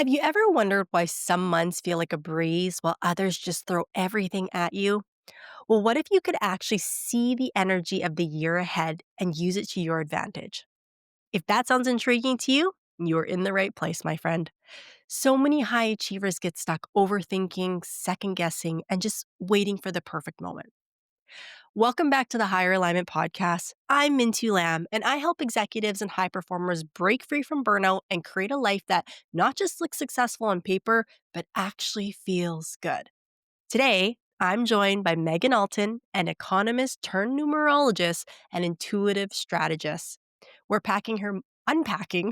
Have you ever wondered why some months feel like a breeze while others just throw everything at you? Well, what if you could actually see the energy of the year ahead and use it to your advantage? If that sounds intriguing to you, you're in the right place, my friend. So many high achievers get stuck overthinking, second guessing, and just waiting for the perfect moment. Welcome back to the Higher Alignment Podcast. I'm Mintu Lamb, and I help executives and high performers break free from burnout and create a life that not just looks successful on paper, but actually feels good. Today, I'm joined by Meaghan Alton, an economist turned numerologist and intuitive strategist. Unpacking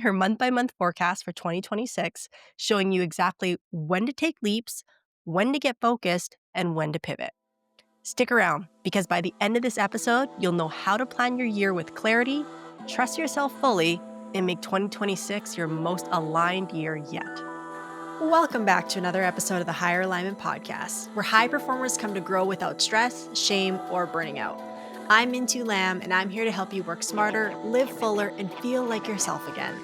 her month by month forecast for 2026, showing you exactly when to take leaps, when to get focused, and when to pivot. Stick around because by the end of this episode, you'll know how to plan your year with clarity, trust yourself fully, and make 2026 your most aligned year yet. Welcome back to another episode of the Higher Alignment Podcast, where high performers come to grow without stress, shame, or burning out. I'm Mintu Lamb, and I'm here to help you work smarter, live fuller, and feel like yourself again.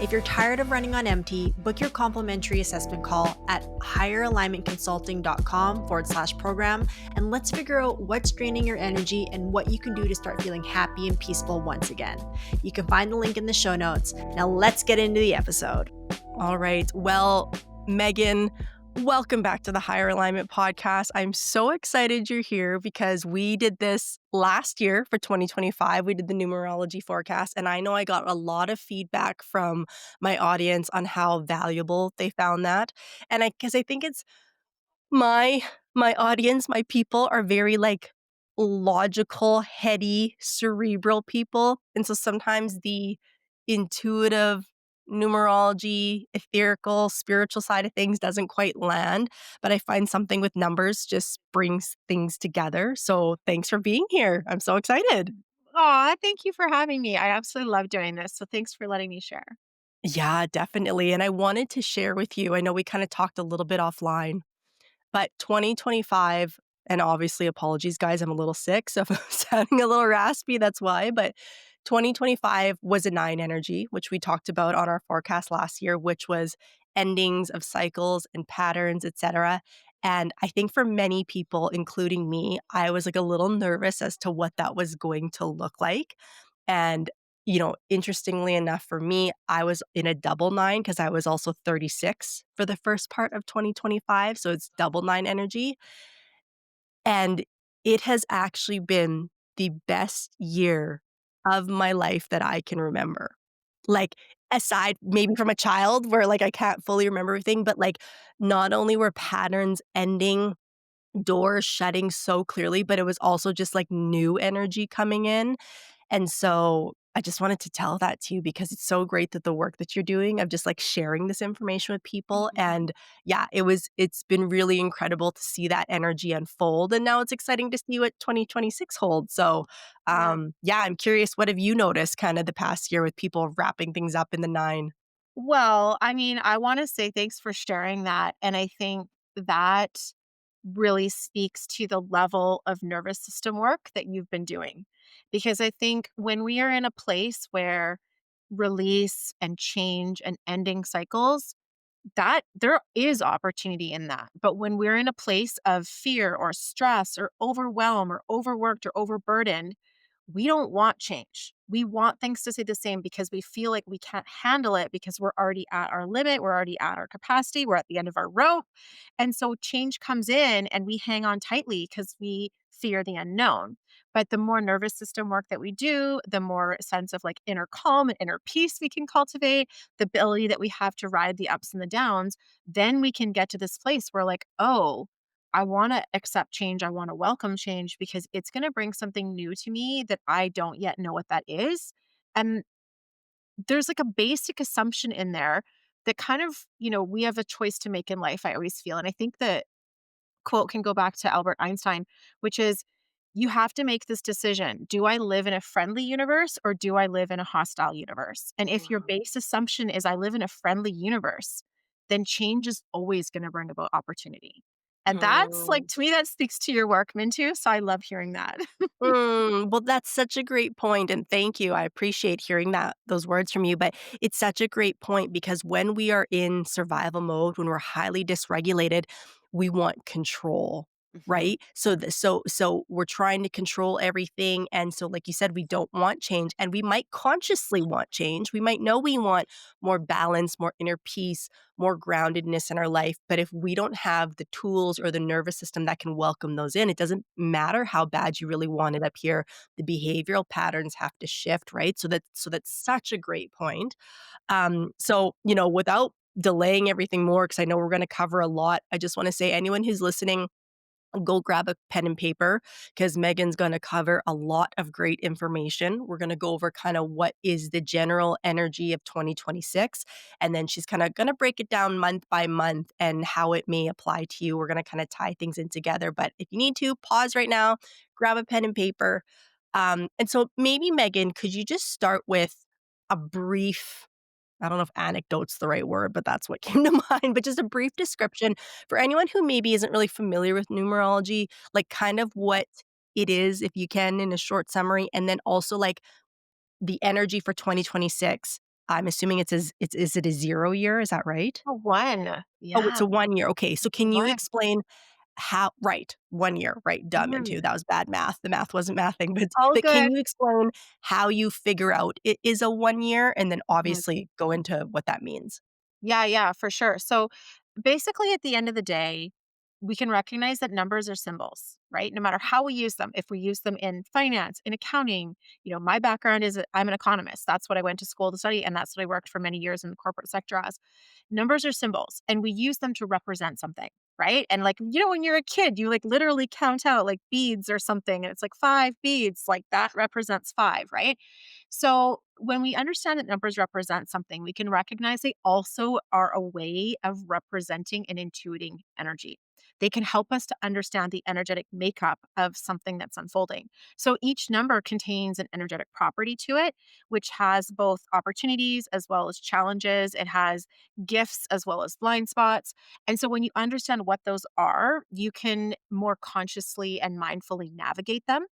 If you're tired of running on empty, book your complimentary assessment call at higheralignmentconsulting.com/program, and let's figure out what's draining your energy and what you can do to start feeling happy and peaceful once again. You can find the link in the show notes. Now let's get into the episode. All right. Well, Meaghan, welcome back to the Higher Alignment Podcast. I'm so excited you're here because we did this last year for 2025. We did the numerology forecast, and I know I got a lot of feedback from my audience on how valuable they found that. And because I think it's my audience, my people are very logical, heady, cerebral people. And so sometimes the intuitive numerology, etherical, spiritual side of things doesn't quite land, but I find something with numbers just brings things together. So thanks for being here. I'm so excited. Aw, thank you for having me. I absolutely love doing this. So thanks for letting me share. Yeah, definitely. And I wanted to share with you, I know we kind of talked a little bit offline. But 2025, and obviously apologies, guys, I'm a little sick, so if I'm sounding a little raspy, that's why. But 2025 was a 9 energy, which we talked about on our forecast last year, which was endings of cycles and patterns, etc. And I think for many people, including me, I was like a little nervous as to what that was going to look like. And interestingly enough for me, I was in a double 9 because I was also 36 for the first part of 2025, so it's double 9 energy, and it has actually been the best year of my life that I can remember. Like, aside maybe from a child where, I can't fully remember everything, but, not only were patterns ending, doors shutting so clearly, but it was also just, new energy coming in. And so I just wanted to tell that to you because it's so great that the work that you're doing of just sharing this information with people. Mhm. And yeah, it's been really incredible to see that energy unfold. And now it's exciting to see what 2026 holds. So Yeah. yeah, I'm curious, what have you noticed kind of the past year with people wrapping things up in the 9? Well, I mean, I want to say thanks for sharing that. And I think that really speaks to the level of nervous system work that you've been doing. Because I think when we are in a place where release and change and ending cycles, that there is opportunity in that. But when we're in a place of fear or stress or overwhelm or overworked or overburdened, we don't want change. We want things to stay the same because we feel like we can't handle it because we're already at our limit, we're already at our capacity, we're at the end of our rope. And so change comes in and we hang on tightly because we fear the unknown. But the more nervous system work that we do, the more sense of inner calm and inner peace we can cultivate, the ability that we have to ride the ups and the downs, then we can get to this place where oh, I want to accept change. I want to welcome change because it's going to bring something new to me that I don't yet know what that is. And there's a basic assumption in there that kind of, we have a choice to make in life, I always feel. And I think the quote can go back to Albert Einstein, which is, you have to make this decision. Do I live in a friendly universe or do I live in a hostile universe? And if your Wow. base assumption is I live in a friendly universe, then change is always going to bring about opportunity. And that's like, Mm. to me, that speaks to your work, Mintu. So I love hearing that. Well, that's such a great point, and thank you. I appreciate hearing those words from you, but it's such a great point because when we are in survival mode, when we're highly dysregulated, we want control, Mhm. right? So we're trying to control everything, and so like you said, we don't want change, and we might consciously want change. We might know we want more balance, more inner peace, more groundedness in our life. But if we don't have the tools or the nervous system that can welcome those in, it doesn't matter how bad you really want it up here. The behavioral patterns have to shift, right? So that's such a great point. Without delaying everything more, because I know we're going to cover a lot, I just want to say anyone who's listening, go grab a pen and paper because Megan's going to cover a lot of great information. We're going to go over kind of what is the general energy of 2026. And then she's kind of going to break it down month by month and how it may apply to you. We're going to kind of tie things in together. But if you need to, pause right now, grab a pen and paper. And so maybe, Megan, could you just start with a brief, I don't know if anecdote's the right word, but that's what came to mind, but just a brief description for anyone who maybe isn't really familiar with numerology, like kind of what it is, if you can, in a short summary, and then also like the energy for 2026. I'm assuming is it a 0 year? Is that right? Oh, one. Oh, it's Yeah. a 1 year. Okay. So can you One. explain how, right, 1 year, right, dumb Mhm. into that was bad math. The math wasn't mathing, but All can good. you explain how you figure out it is a 1 year and then obviously go into what that means? Yeah, yeah, for sure. So basically, at the end of the day, we can recognize that numbers are symbols, right? No matter how we use them. If we use them in finance, in accounting, my background is I'm an economist. That's what I went to school to study, and that's what I worked for many years in the corporate sector as. Numbers are symbols, and we use them to represent something, right? And like, when you're a kid, you like literally count out like beads or something, and it's like 5 beads, like that represents five, right? So when we understand that numbers represent something, we can recognize they also are a way of representing and intuiting energy. They can help us to understand the energetic makeup of something that's unfolding. So each number contains an energetic property to it, which has both opportunities as well as challenges. It has gifts as well as blind spots. And so when you understand what those are, you can more consciously and mindfully navigate them.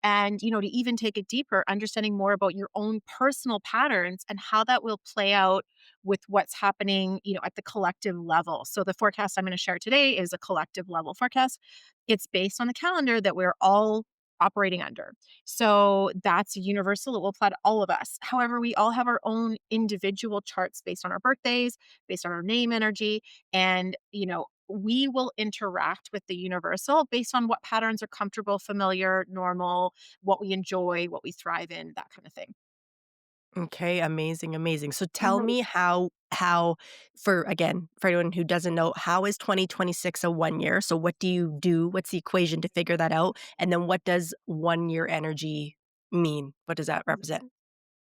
And, to even take it deeper, understanding more about your own personal patterns and how that will play out with what's happening, at the collective level. So the forecast I'm going to share today is a collective level forecast. It's based on the calendar that we're all operating under. So that's universal. It will apply to all of us. However, we all have our own individual charts based on our birthdays, based on our name energy. And, we will interact with the universal based on what patterns are comfortable, familiar, normal, what we enjoy, what we thrive in, that kind of thing. Okay, amazing, amazing. So tell Mhm. me how for anyone who doesn't know, how is 2026 a 1 year? So what do you do? What's the equation to figure that out? And then what does 1 year energy mean? What does that represent?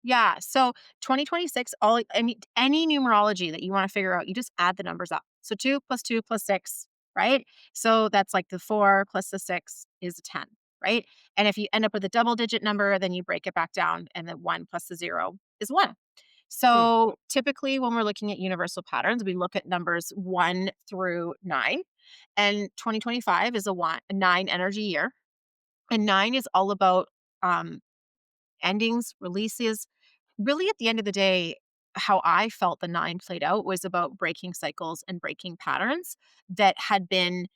Yeah. So 2026, I mean, any numerology that you want to figure out, you just add the numbers up. So 2 + 2 + 6, right? So that's like the 4 plus the 6 is a 10, right? And if you end up with a double digit number, then you break it back down and the 1 plus the 0 is 1. Hmm. So typically when we're looking at universal patterns, we look at numbers 1 through 9. And 2025 is a 9 energy year. And 9 is all about um, endings, releases. Really, at the end of the day, how I felt the 9 played out was about breaking cycles and breaking patterns that had been,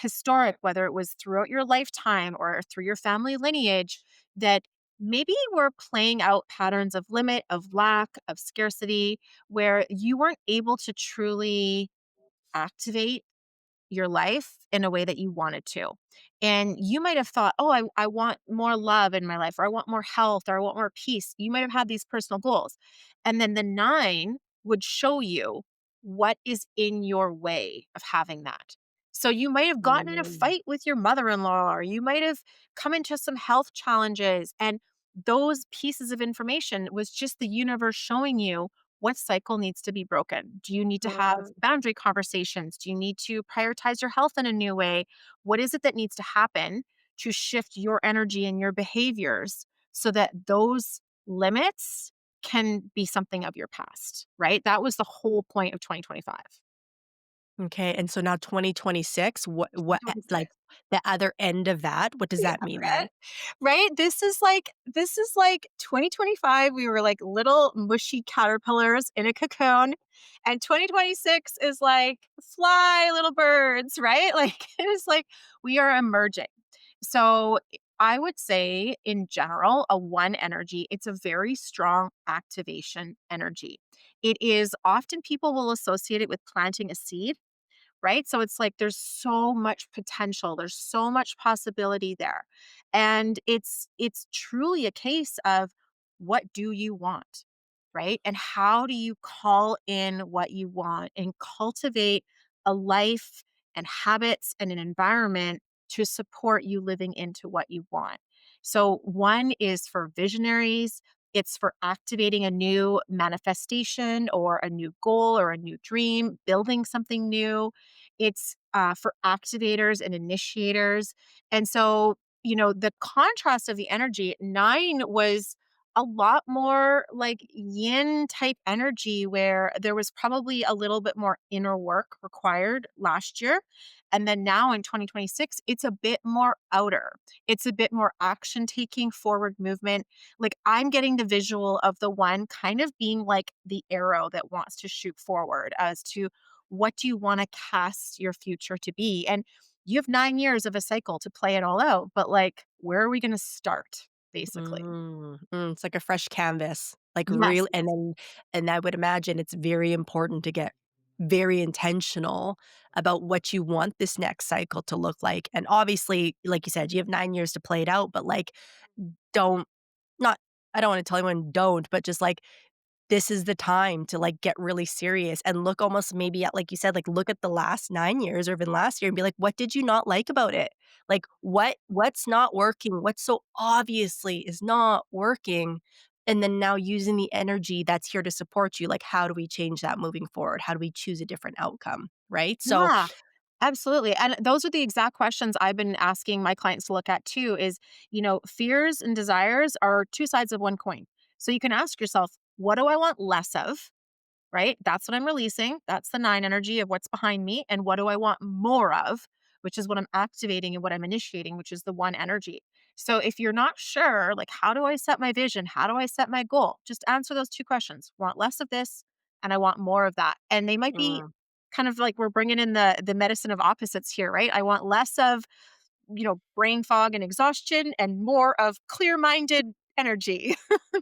historic, whether it was throughout your lifetime or through your family lineage, that maybe were playing out patterns of limit, of lack, of scarcity, where you weren't able to truly activate your life in a way that you wanted to. And you might have thought, oh, I want more love in my life, or I want more health, or I want more peace. You might have had these personal goals. And then the 9 would show you what is in your way of having that. So you might have gotten in a Mm. fight with your mother in law, or you might have come into some health challenges. And those pieces of information was just the universe showing you what cycle needs to be broken? Do you need to have Mm. boundary conversations? Do you need to prioritize your health in a new way? What is it that needs to happen to shift your energy and your behaviors so that those limits can be something of your past, right? That was the whole point of 2025. Okay, and so now 2026, what, like, 2026. the other end of that, what does Yeah, that mean right? then? Right? This is like 2025, we were like little mushy caterpillars in a cocoon, and 2026 is like, "Fly, little birds," right? Like, it is like we are emerging. So, I would say in general, a 1 energy, it's a very strong activation energy. It is often people will associate it with planting a seed, right? So it's like there's so much potential, there's so much possibility there. And it's truly a case of what do you want? Right? And how do you call in what you want and cultivate a life and habits and an environment to support you living into what you want. So one is for visionaries, it's for activating a new manifestation or a new goal or a new dream, building something new. It's for activators and initiators. And so, the contrast of the energy, 9 was a lot more like yin type energy where there was probably a little bit more inner work required last year. And then now in 2026, it's a bit more outer. It's a bit more action taking, forward movement. Like I'm getting the visual of the one kind of being like the arrow that wants to shoot forward as to what do you want to cast your future to be? And you have 9 years of a cycle to play it all out. But like, where are we going to start, basically? It's like a fresh canvas, like Yes. real, and I would imagine it's very important to get very intentional about what you want this next cycle to look like, and obviously, like you said, you have 9 years to play it out, but, like, don't not I don't wanna tell anyone don't, but just, like, this is the time to, like, get really serious and look almost maybe at, like you said, like, look at the last 9 years or even last year and be like, "What did you not like about it?" Like, what's not working? What so obviously is not working? And then now using the energy that's here to support you, like, how do we change that moving forward? How do we choose a different outcome, right? So Yeah, absolutely. And those are the exact questions I've been asking my clients to look at too is, fears and desires are two sides of one coin. So you can ask yourself, what do I want less of? Right? That's what I'm releasing. That's the 9 energy of what's behind me. And what do I want more of? Which is what I'm activating and what I'm initiating, which is the 1 energy. So if you're not sure, like, how do I set my vision? How do I set my goal? Just answer those 2 questions. Want less of this and I want more of that. And they might be mm. kind of like we're bringing in the medicine of opposites here, right? I want less of, brain fog and exhaustion and more of clear-minded energy.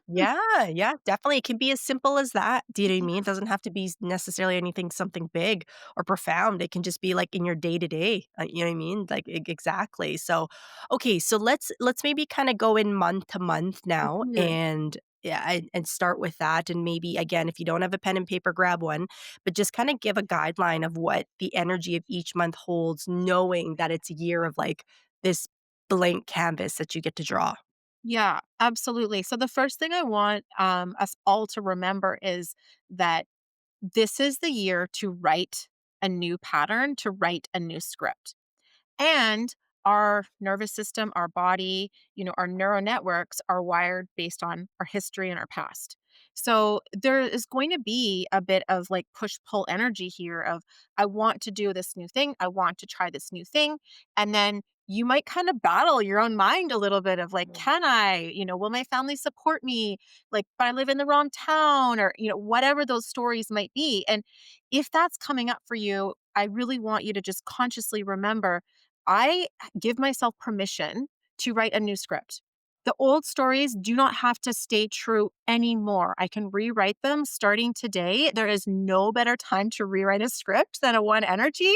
Yeah, yeah, definitely. It can be as simple as that. Do you know what I mean? It doesn't have to be necessarily anything something big or profound. It can just be like in your day to day. You know what I mean? Like exactly. So, okay, so let's maybe kind of go in month to month now, Mhm. and yeah, and start with that. And maybe again, if you don't have a pen and paper, grab one, but just kind of give a guideline of what the energy of each month holds, knowing that it's a year of like this blank canvas that you get to draw. Yeah, absolutely. So the first thing I want us all to remember is that this is the year to write a new pattern, to write a new script. And our nervous system, our body, our neural networks are wired based on our history and our past. So there is going to be a bit of like push pull energy here of I want to do this new thing, I want to try this new thing, and then you might kind of battle your own mind a little bit of like can I, will my family support me, like if I live in the wrong town or whatever those stories might be. And if that's coming up for you, I really want you to just consciously remember I give myself permission to write a new script. The old stories do not have to stay true anymore. I can rewrite them starting today. There is no better time to rewrite a script than a 1 energy,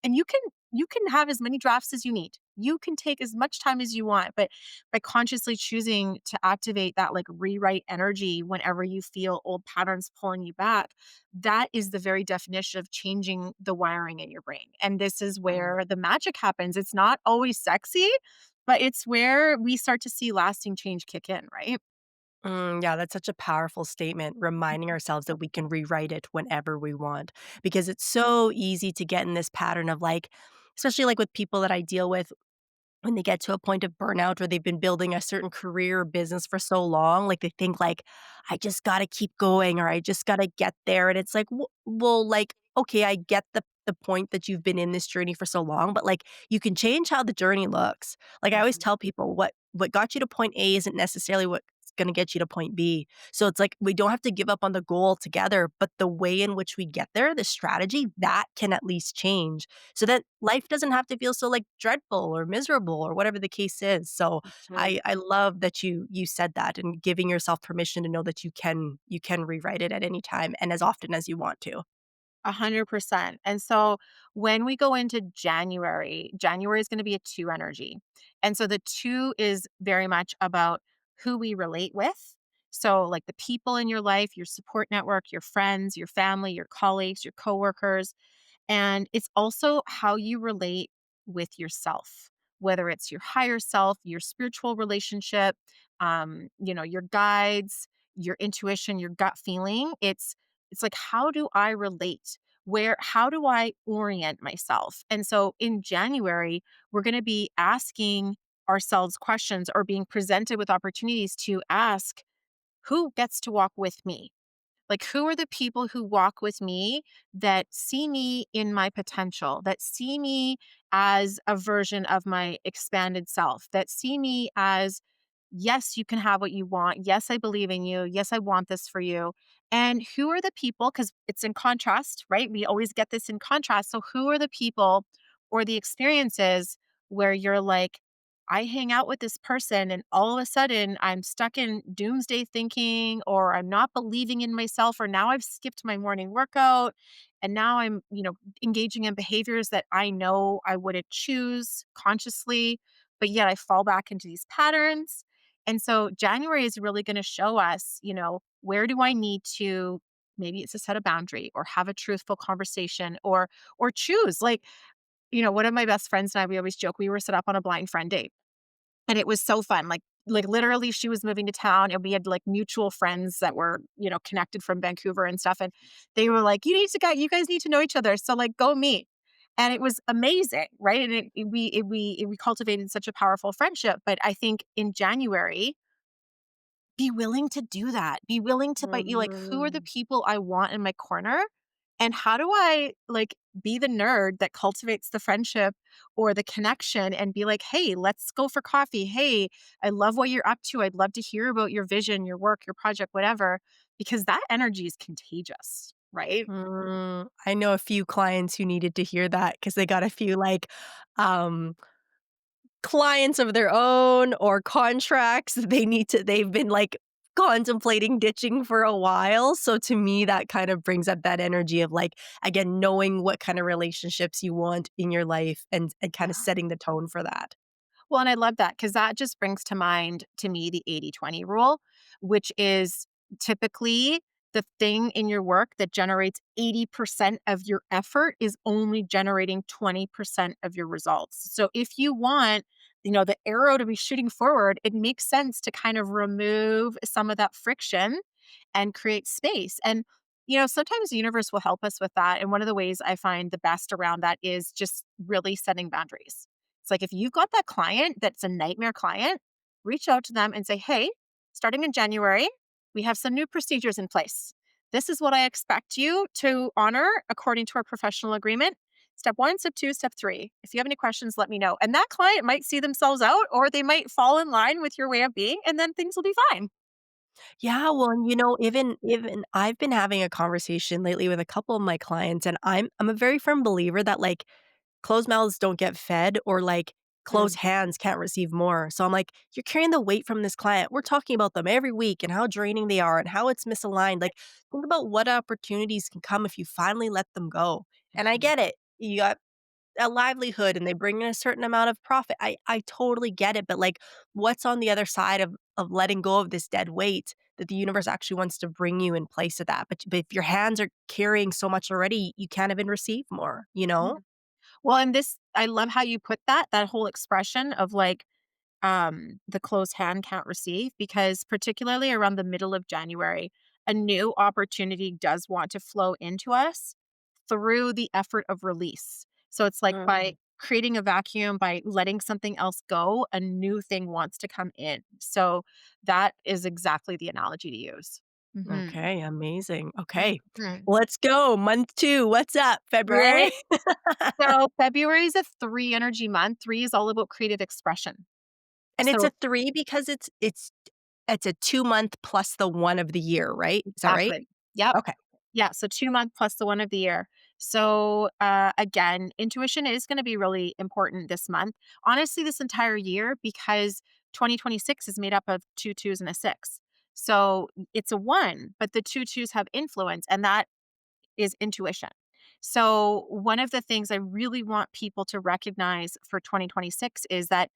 and you can have as many drafts as you need. You can take as much time as you want, but by consciously choosing to activate that like rewrite energy whenever you feel old patterns pulling you back, that is the very definition of changing the wiring in your brain. And this is where the magic happens. It's not always sexy, but it's where we start to see lasting change kick in, right? Yeah, that's such a powerful statement, reminding ourselves that we can rewrite it whenever we want. Because it's so easy to get in this pattern of like, especially like with people that I deal with when they get to a point of burnout where they've been building a certain career or business for so long, like they think like, I just gotta keep going or I just gotta get there. And it's like, well, like, okay, I get the the point that you've been in this journey for so long, but, like, you can change how the journey looks. Like, I always Mhm. tell people what got you to point A isn't necessarily what's gonna get you to point B. So it's like we don't have to give up on the goal together, but the way in which we get there, the strategy, that can at least change so that life doesn't have to feel so, like, dreadful or miserable or whatever the case is. So Mhm. I love that you said that and giving yourself permission to know that you can rewrite it at any time and as often as you want to. 100%. And so when we go into January, January is going to be a two energy. And so the two is very much about who we relate with. So, like the people in your life, your support network, your friends, your family, your colleagues, your coworkers, and it's also how you relate with yourself, whether it's your higher self, your spiritual relationship, your guides, your intuition, your gut feeling. It's like, how do I relate? How do I orient myself? And so in January, we're going to be asking ourselves questions or being presented with opportunities to ask, who gets to walk with me? Like, who are the people who walk with me that see me in my potential, that see me as a version of my expanded self, that see me as, yes, you can have what you want. Yes, I believe in you. Yes, I want this for you. And who are the people, because it's in contrast, right? We always get this in contrast. So, who are the people or the experiences where you're like, I hang out with this person and all of a sudden I'm stuck in doomsday thinking or I'm not believing in myself or now I've skipped my morning workout and now I'm, engaging in behaviors that I know I wouldn't choose consciously, but yet I fall back into these patterns. And so January is really going to show us, where do I need to, maybe it's to set a boundary or have a truthful conversation or choose. Like, one of my best friends and I, we always joke we were set up on a blind friend date. And it was so fun. Like literally she was moving to town and we had like mutual friends that were, connected from Vancouver and stuff. And they were like, you guys need to know each other. So like go meet. And it was amazing, right? And we cultivated such a powerful friendship. But I think in January, be willing to do that. Be willing to bite you like, who are the Mhm. people I want in my corner? And how do I like be the nerd that cultivates the friendship or the connection and be like, hey, let's go for coffee. Hey, I love what you're up to. I'd love to hear about your vision, your work, your project, whatever, because that energy is contagious, right? I know a few clients who needed to hear that because they got a few, like, um, clients of their own or contracts that they've been, like, contemplating ditching for a while, so to me, that kind of brings up that energy of, like, again, knowing what kind of relationships you want in your life and kinda Yeah. setting the tone for that. Well, and I love that because that just brings to mind to me the 80-20 rule, which is typically the thing in your work that generates 80% of your effort is only generating 20% of your results. So if you want, the arrow to be shooting forward, it makes sense to kind of remove some of that friction and create space. And sometimes the universe will help us with that. And one of the ways I find the best around that is just really setting boundaries. It's like if you've got that client that's a nightmare client, reach out to them and say, hey, starting in January, we have some new procedures in place. This is what I expect you to honor according to our professional agreement. Step one, step two, step three. If you have any questions, let me know. And that client might see themselves out or they might fall in line with your way of being, and then things will be fine. Yeah, well, and, even I've been having a conversation lately with a couple of my clients, and I'm a very firm believer that, like, closed mouths don't get fed or, like, closed Mm. hands can't receive more. So I'm like, "You're carrying the weight from this client. We're talking about them every week and how draining they are and how it's misaligned. Like, think about what opportunities can come if you finally let them go." And I Mhm. get it. You got a livelihood and they bring in a certain amount of profit. I totally get it, but, like, what's on the other side of letting go of this dead weight that the universe actually wants to bring you in place of that? But if your hands are carrying so much already, you can't even receive more, you know? Mhm. Well, and this, I love how you put that whole expression of like, the closed hand can't receive, because particularly around the middle of January, a new opportunity does want to flow into us through the effort of release. So it's like by Mm. creating a vacuum, by letting something else go, a new thing wants to come in. So that is exactly the analogy to use. Okay, amazing. Okay, Mhm. let's go. Month 2, what's up, Right? February? So February is a 3 energy month. 3 is all about creative expression. And it's So a 3 because it's a 2-month plus the 1 of the year, right? Is that right? exactly. Yep. Okay. Yeah, so 2 month plus the one of the year. So, again, intuition is gonna be really important this month. Honestly, this entire year because 2026 is made up of 2 twos and a 6. So, it's a 1, but the 2 twos have influence, and that is intuition. So, one of the things I really want people to recognize for 2026 is that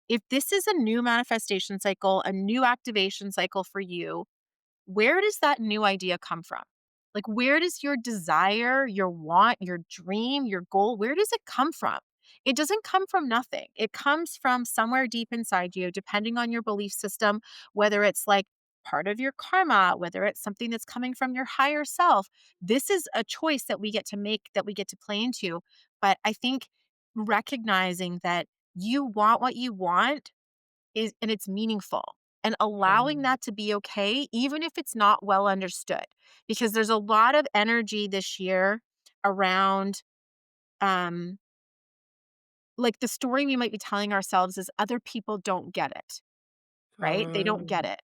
if this is a new manifestation cycle, a new activation cycle for you, where does that new idea come from? Like, where does your desire, your want, your dream, your goal, where does it come from? It doesn't come from nothing. It comes from somewhere deep inside you, depending on your belief system, whether it's like part of your karma, whether it's something that's coming from your higher self. This is a choice that we get to make, that we get to play into. But I think recognizing that you want what you want is and it's meaningful, and allowing Mm, that to be okay, even if it's not well understood. Because there's a lot of energy this year around, um, like, the story we might be telling ourselves is other people don't get it, right? They don't get mm, it.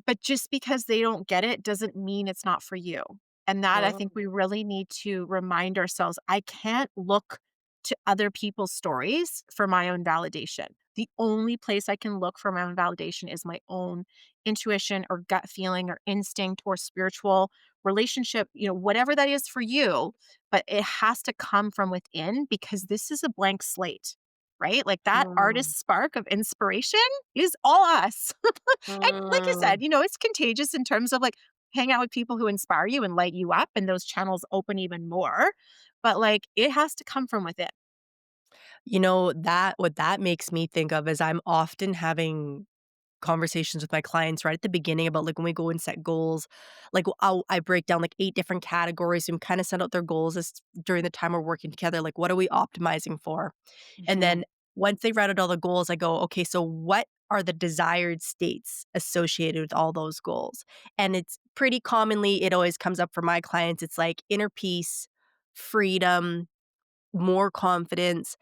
But just because they don't get it doesn't mean it's not for you. And that I think mm, we really need to remind ourselves, I can't look to other people's stories for my own validation. The only place I can look for my own validation is my own intuition or gut feeling or instinct or spiritual relationship, whatever that is for you, but it has to come from within because this is a blank slate, right? Like that mm, artist spark of inspiration is all us. And like I said, mm. it's contagious in terms of like hang out with people who inspire you and light you up, and those channels open even more. But like it has to come from within. That what that makes me think of is I'm often having conversations with my clients right at the beginning about, like, when we go and set goals, like, I break down, like, 8 different categories and kinda set out their goals as during the time we're working together, like, what are we optimizing for? And Mhm. then once they write out all the goals, I go, "Okay, so what are the desired states associated with all those goals?" And it's pretty commonly it always comes up for my clients, it's like inner peace, freedom, more confidence,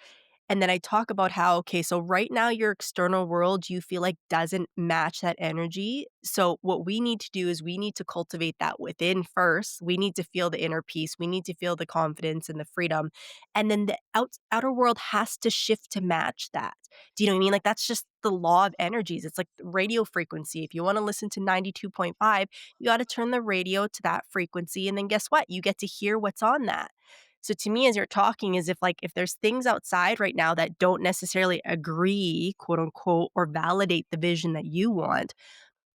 and then I talk about how, okay, so right now your external world you feel like doesn't match that energy. So what we need to do is we need to cultivate that within first. We need to feel the inner peace. We need to feel the confidence and the freedom. And then the outer world has to shift to match that. Do you know what I mean? Like that's just the law of energies. It's like radio frequency. If you want to listen to 92.5, you got to turn the radio to that frequency. And then guess what? You get to hear what's on that. So to me, as you're talking, is if there's things outside right now that don't necessarily agree, quote unquote, or validate the vision that you want,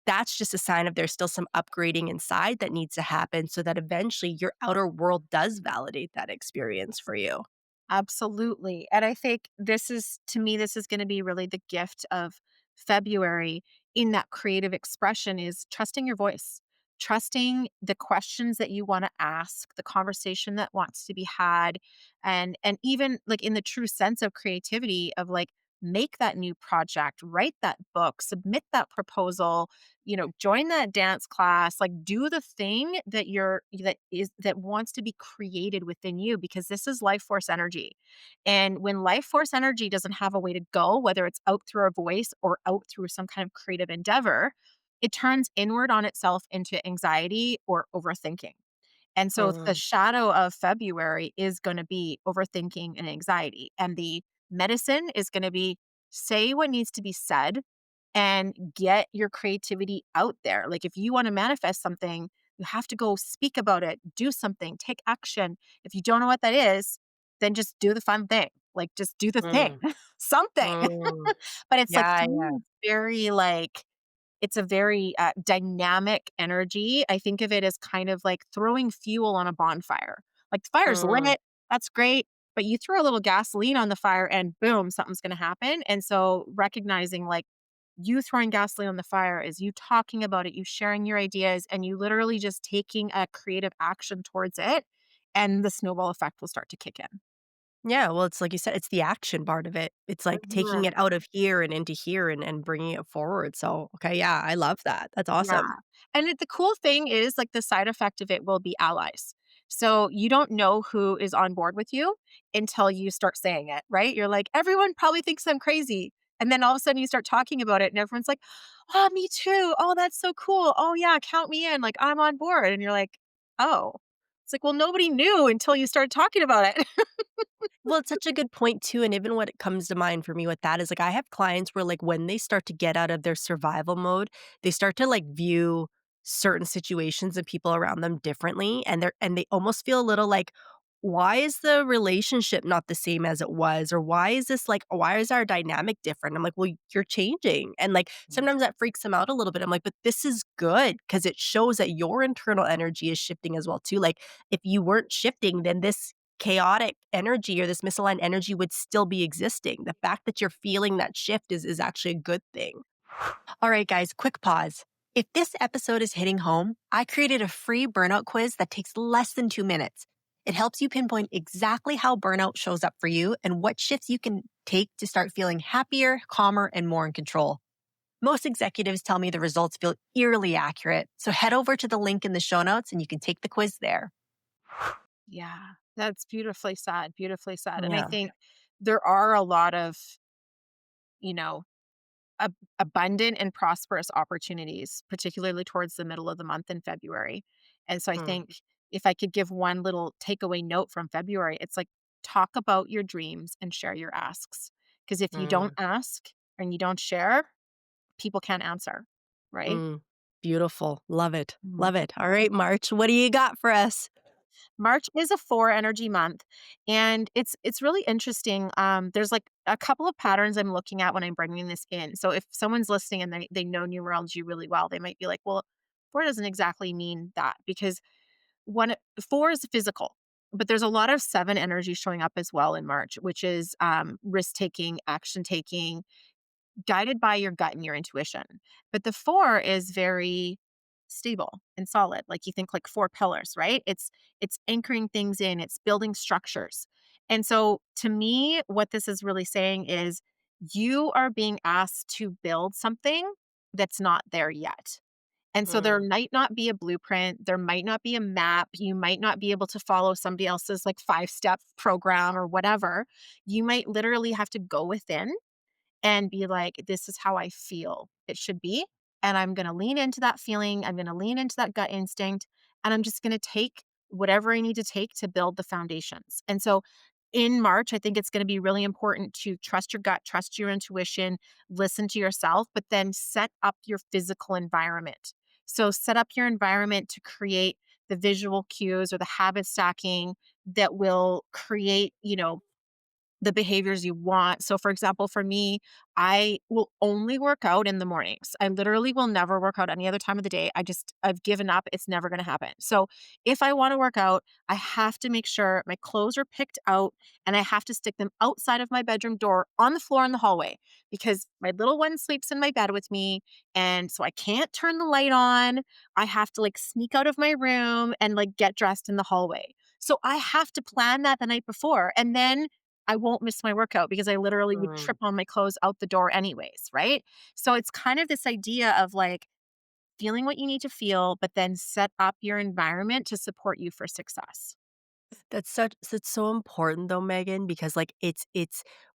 that's just a sign of there's still some upgrading inside that needs to happen so that eventually your outer world does validate that experience for you. Absolutely. And I think to me, this is going to be really the gift of February in that creative expression is trusting your voice, trusting the questions that you want to ask, the conversation that wants to be had, and even like in the true sense of creativity of like make that new project, write that book, submit that proposal, join that dance class, like do the thing that wants to be created within you because this is life force energy. And when life force energy doesn't have a way to go, whether it's out through our voice or out through some kind of creative endeavor, it turns inward on itself into anxiety or overthinking. And so the Mm, shadow of February is going to be overthinking and anxiety. And the medicine is going to be say what needs to be said and get your creativity out there. Like if you want to manifest something, you have to go speak about it, do something, take action. If you don't know what that is, then just do the fun thing. Like just do the thing, mm, something. mm. But it's like Yeah, for yeah. me, it's a very dynamic energy. I think of it as kind of like throwing fuel on a bonfire. Like the fire's Mm, lit, that's great, but you throw a little gasoline on the fire and boom, something's going to happen. And so recognizing like you throwing gasoline on the fire is you talking about it, you sharing your ideas, and you literally just taking a creative action towards it. And the snowball effect will start to kick in. Yeah, well, it's like you said, it's the action part of it. It's like taking Mhm. it out of here and into here and bringing it forward. So, okay, yeah, I love that. That's Yeah. awesome. And the cool thing is, like, the side effect of it will be allies. So you don't know who is on board with you until you start saying it, right? You're like, everyone probably thinks I'm crazy. And then all of a sudden you start talking about it and everyone's like, oh, me too. Oh, that's so cool. Oh, yeah, count me in. Like, I'm on board. And you're like, oh, it's like, well, nobody knew until you started talking about it. Well, it's such a good point too, and even what it comes to mind for me with that is, like, I have clients where, like, when they start to get out of their survival mode, they start to, like, view certain situations and people around them differently, and they almost feel a little like, "Why is the relationship not the same as it was?" Or, "Why is this, like why is our dynamic different?" I'm like, "Well, you're changing," and, like, sometimes that freaks them out a little bit. I'm like, "But this is good because it shows that your internal energy is shifting as well too." Like, if you weren't shifting, then this chaotic energy or this misaligned energy would still be existing. The fact that you're feeling that shift is actually a good thing. All right, guys, quick pause. If this episode is hitting home, I created a free burnout quiz that takes less than 2 minutes. It helps you pinpoint exactly how burnout shows up for you and what shifts you can take to start feeling happier, calmer, and more in control. Most executives tell me the results feel eerily accurate, so head over to the link in the show notes and you can take the quiz there. Yeah, that's beautifully said. Beautifully said. And I Yeah. think there are a lot of, you know, abundant and prosperous opportunities, particularly towards the middle of the month in February. And so I Mm, think if I could give one little takeaway note from February, it's like talk about your dreams and share your asks. Because if you don't mm, ask and you don't share, people can't answer. Right. mm. Beautiful. Love it. Mhm. Love it. All right, March, what do you got for us? March is a 4 energy month, and it's really interesting. There's, like, a couple of patterns I'm looking at when I'm bringing this in. So if someone's listening and they know numerology really well, they might be like, "Well, 4 doesn't exactly mean that," because 4 is physical, but there's a lot of 7 energy showing up as well in March, which is, risk-taking, action-taking, guided by your gut and your intuition. But the 4 is very stable and solid. Like you think like 4 pillars, right? It's anchoring things in, it's building structures. And so to me what this is really saying is you are being asked to build something that's not there yet. And so there Mm, might not be a blueprint, there might not be a map, you might not be able to follow somebody else's like 5-step program or whatever. You might literally have to go within and be like, this is how I feel it should be. And I'm going to lean into that feeling. I'm going to lean into that gut instinct. And I'm just going to take whatever I need to take to build the foundations. And so in March, I think it's going to be really important to trust your gut, trust your intuition, listen to yourself, but then set up your physical environment. So set up your environment to create the visual cues or the habit stacking that will create, the behaviors you want. So, for example, for me, I will only work out in the mornings. I literally will never work out any other time of the day. I've given up. It's never going to happen. So, if I want to work out, I have to make sure my clothes are picked out and I have to stick them outside of my bedroom door on the floor in the hallway because my little one sleeps in my bed with me. And so I can't turn the light on. I have to like sneak out of my room and like get dressed in the hallway. So I have to plan that the night before. And then I won't miss my workout because I literally would mm. trip on my clothes out the door anyways, right? So it's kind of this idea of like feeling what you need to feel, but then set up your environment to support you for success. That's so important though, Megan, because like it's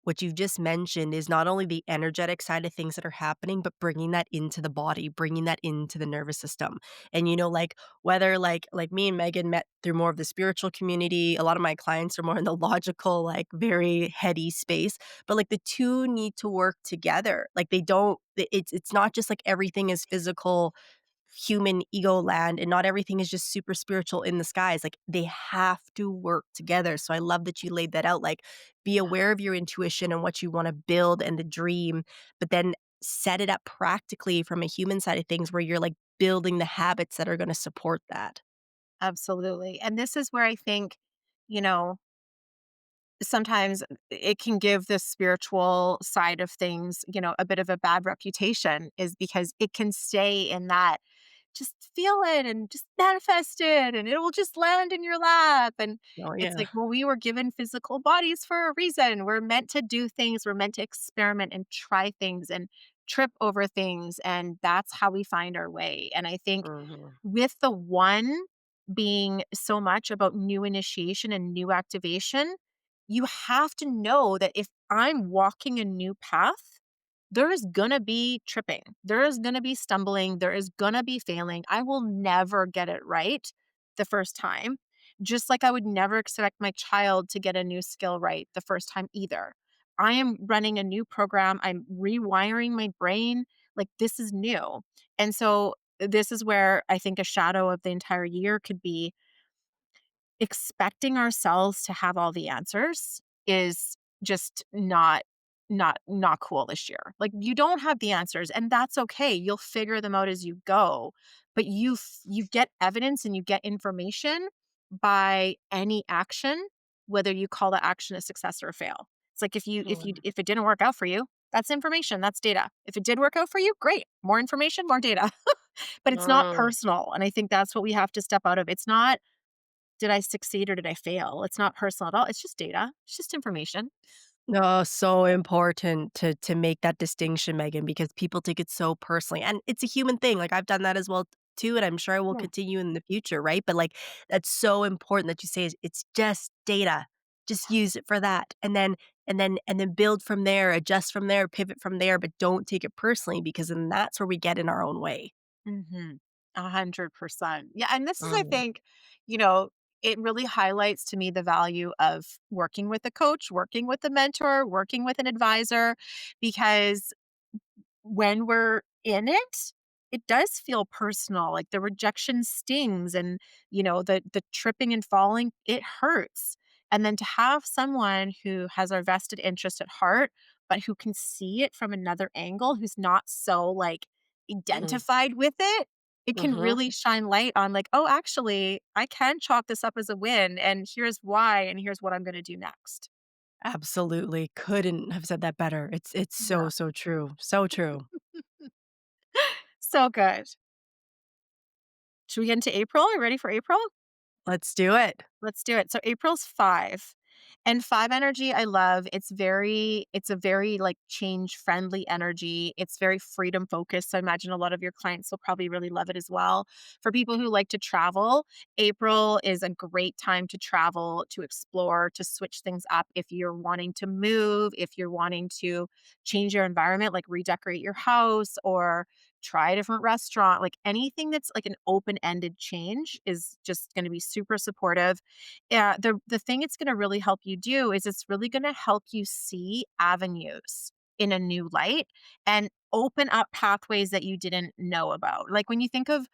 what you've just mentioned is not only the energetic side of things that are happening, but bringing that into the body, bringing that into the nervous system. And like whether like me and Megan met through more of the spiritual community, a lot of my clients are more in the logical, like very heady space, but like the two need to work together. Like they don't. It's not just like everything is physical human ego land and not everything is just super spiritual in the skies. Like they have to work together. So I love that you laid that out. Like be aware of your intuition and what you want to build and the dream, but then set it up practically from a human side of things where you're like building the habits that are going to support that. Absolutely. And this is where I think, you know, sometimes it can give the spiritual side of things, a bit of a bad reputation is because it can stay in that just feel it and just manifest it and it will just land in your lap. And Oh, it's yeah. like, well, we were given physical bodies for a reason. We're meant to do things. We're meant to experiment and try things and trip over things. And that's how we find our way. And I think Mhm. with the one being so much about new initiation and new activation, you have to know that if I'm walking a new path, there is gonna be tripping. There is gonna be stumbling. There is gonna be failing. I will never get it right the first time, just like I would never expect my child to get a new skill right the first time either. I am running a new program. I'm rewiring my brain. Like, this is new. And so, this is where I think a shadow of the entire year could be expecting ourselves to have all the answers is just not cool this year. Like, you don't have the answers and that's okay. You'll figure them out as you go. But you get evidence and you get information by any action, whether you call the action a success or a fail. It's like Mhm. if it didn't work out for you, that's information, that's data. If it did work out for you, great. More information, more data. But it's not Mm. personal. And I think that's what we have to step out of. It's not, did I succeed or did I fail? It's not personal at all. It's just data. It's just information. No, so important to make that distinction, Megan, because people take it so personally, and it's a human thing, like, I've done that as well too, and I'm sure I will Yeah. continue in the future, right? But, like, that's so important that you say it's just data. Just use it for that, and then build from there, adjust from there, pivot from there, but don't take it personally because then that's where we get in our own way. Mhm. 100%. Yeah, and this is, I Mm. think, you know, it really highlights to me the value of working with a coach, working with a mentor, working with an advisor, because when we're in it, it does feel personal. Like, the rejection stings and, the tripping and falling, it hurts. And then to have someone who has our vested interest at heart, but who can see it from another angle, who's not so like Mm. identified with it, it can Mhm. really shine light on like, oh, actually, I can chalk this up as a win. And here's why, and here's what I'm going to do next. Absolutely, couldn't have said that better. It's so, Yeah. so true, so true. So good. Should we get into April? Are you ready for April? Let's do it. Let's do it. So April's 5. And 5 energy I love. It's a very like change friendly energy. It's very freedom focused. So I imagine a lot of your clients will probably really love it as well. For people who like to travel, April is a great time to travel, to explore, to switch things up if you're wanting to move, if you're wanting to change your environment, like redecorate your house or try a different restaurant, like anything that's like an open-ended change is just going to be super supportive. Yeah, the thing it's going to really help you do is it's really going to help you see avenues in a new light and open up pathways that you didn't know about. Like, when you think of,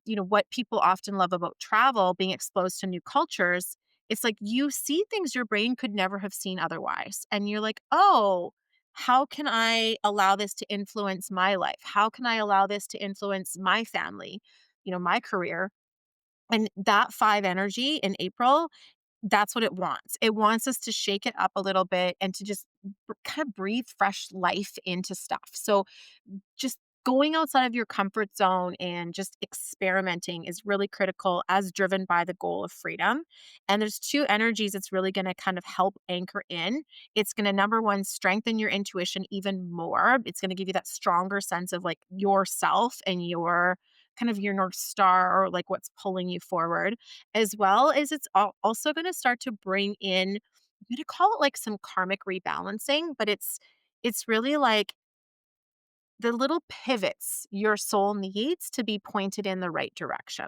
what people often love about travel, being exposed to new cultures, it's like you see things your brain could never have seen otherwise. And you're like, "Oh, how can I allow this to influence my life? How can I allow this to influence my family, my career?" And that 5 energy in April, that's what it wants. It wants us to shake it up a little bit and to just kind of breathe fresh life into stuff. So just going outside of your comfort zone and just experimenting is really critical as driven by the goal of freedom. And there's two energies it's really going to kind of help anchor in. It's going to, number one, strengthen your intuition even more. It's going to give you that stronger sense of like yourself and your kind of your north star, or like what's pulling you forward, as well as it's also going to start to bring in, I'm going to call it like some karmic rebalancing, but it's really like the little pivots your soul needs to be pointed in the right direction.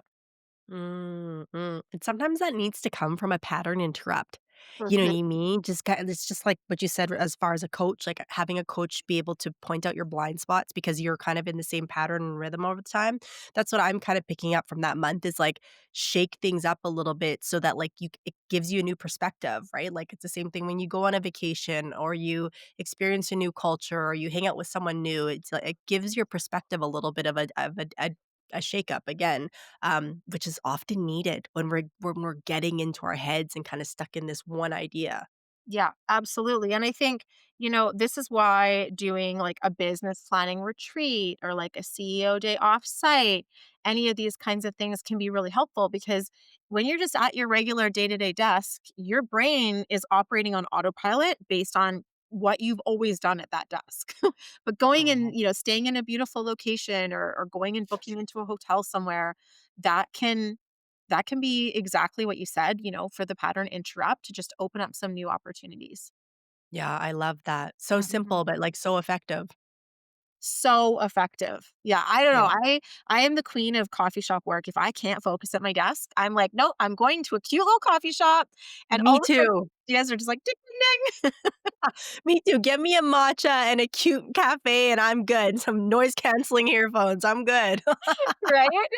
And sometimes that needs to come from a pattern interrupt. You know what Mhm. I mean? Just kind of, it's just like what you said as far as a coach, like having a coach be able to point out your blind spots because you're kind of in the same pattern and rhythm over the time. That's what I'm kind of picking up from that month is like shake things up a little bit so that like it gives you a new perspective, right? Like it's the same thing when you go on a vacation or you experience a new culture or you hang out with someone new. It's like it gives your perspective a little bit of a shake up again, which is often needed when we're getting into our heads and kinda stuck in this one idea. Yeah, absolutely. And I think, this is why doing like a business planning retreat or like a CEO day off site, any of these kinds of things can be really helpful because when you're just at your regular day to day desk, your brain is operating on autopilot based on what you've always done at that desk. But going and, Oh. staying in a beautiful location or going and booking into a hotel somewhere, that can that can be exactly what you said, for the pattern interrupt to just open up some new opportunities. Yeah, I love that. So Mhm. simple, but, like, so effective. So effective. Yeah, I don't know. Yeah. I am the queen of coffee shop work. If I can't focus at my desk, I'm like, "Nope, I'm going to a cute little coffee shop," and all Me of a sudden, too. ideas are just like, "Ding, ding, ding." Me too. Get me a matcha and a cute cafe, and I'm good. Some noise canceling earphones. I'm good. Right?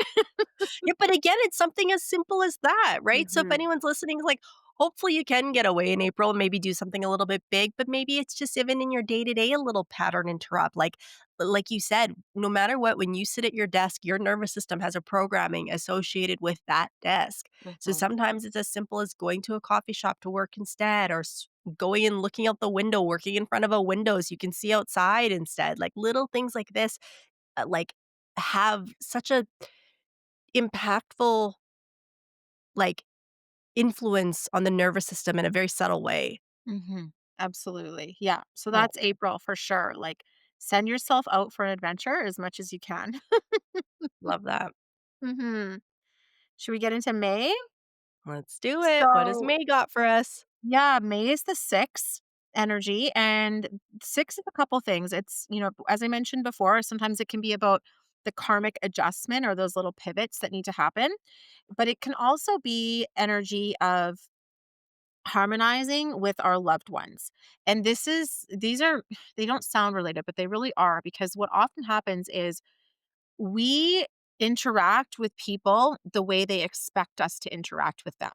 Yeah, but again, it's something as simple as that, right? So if Mhm, anyone's listening, like, hopefully you can get away in April and maybe do something a little bit big, but maybe it's just even in your day to day a little pattern interrupt. Like you said, no matter what, when you sit at your desk, your nervous system has a programming associated with that desk. So mhm, sometimes it's as simple as going to a coffee shop to work instead, or going and looking out the window, working in front of a window so you can see outside instead. Like little things like this, like have such a impactful like, influence on the nervous system in a very subtle way. mhm. Absolutely. Yeah. So Oh, that's April for sure. Like, send yourself out for an adventure as much as you can. love that. Mhm. Should we get into May? Let's do it. What has So May got for us? yeah, May is the 6 energy, and 6 is a couple things. It's, as I mentioned before, sometimes it can be about the karmic adjustment or those little pivots that need to happen, but it can also be energy of harmonizing with our loved ones. And these are they don't sound related, but they really are because what often happens is we interact with people the way they expect us to interact with them.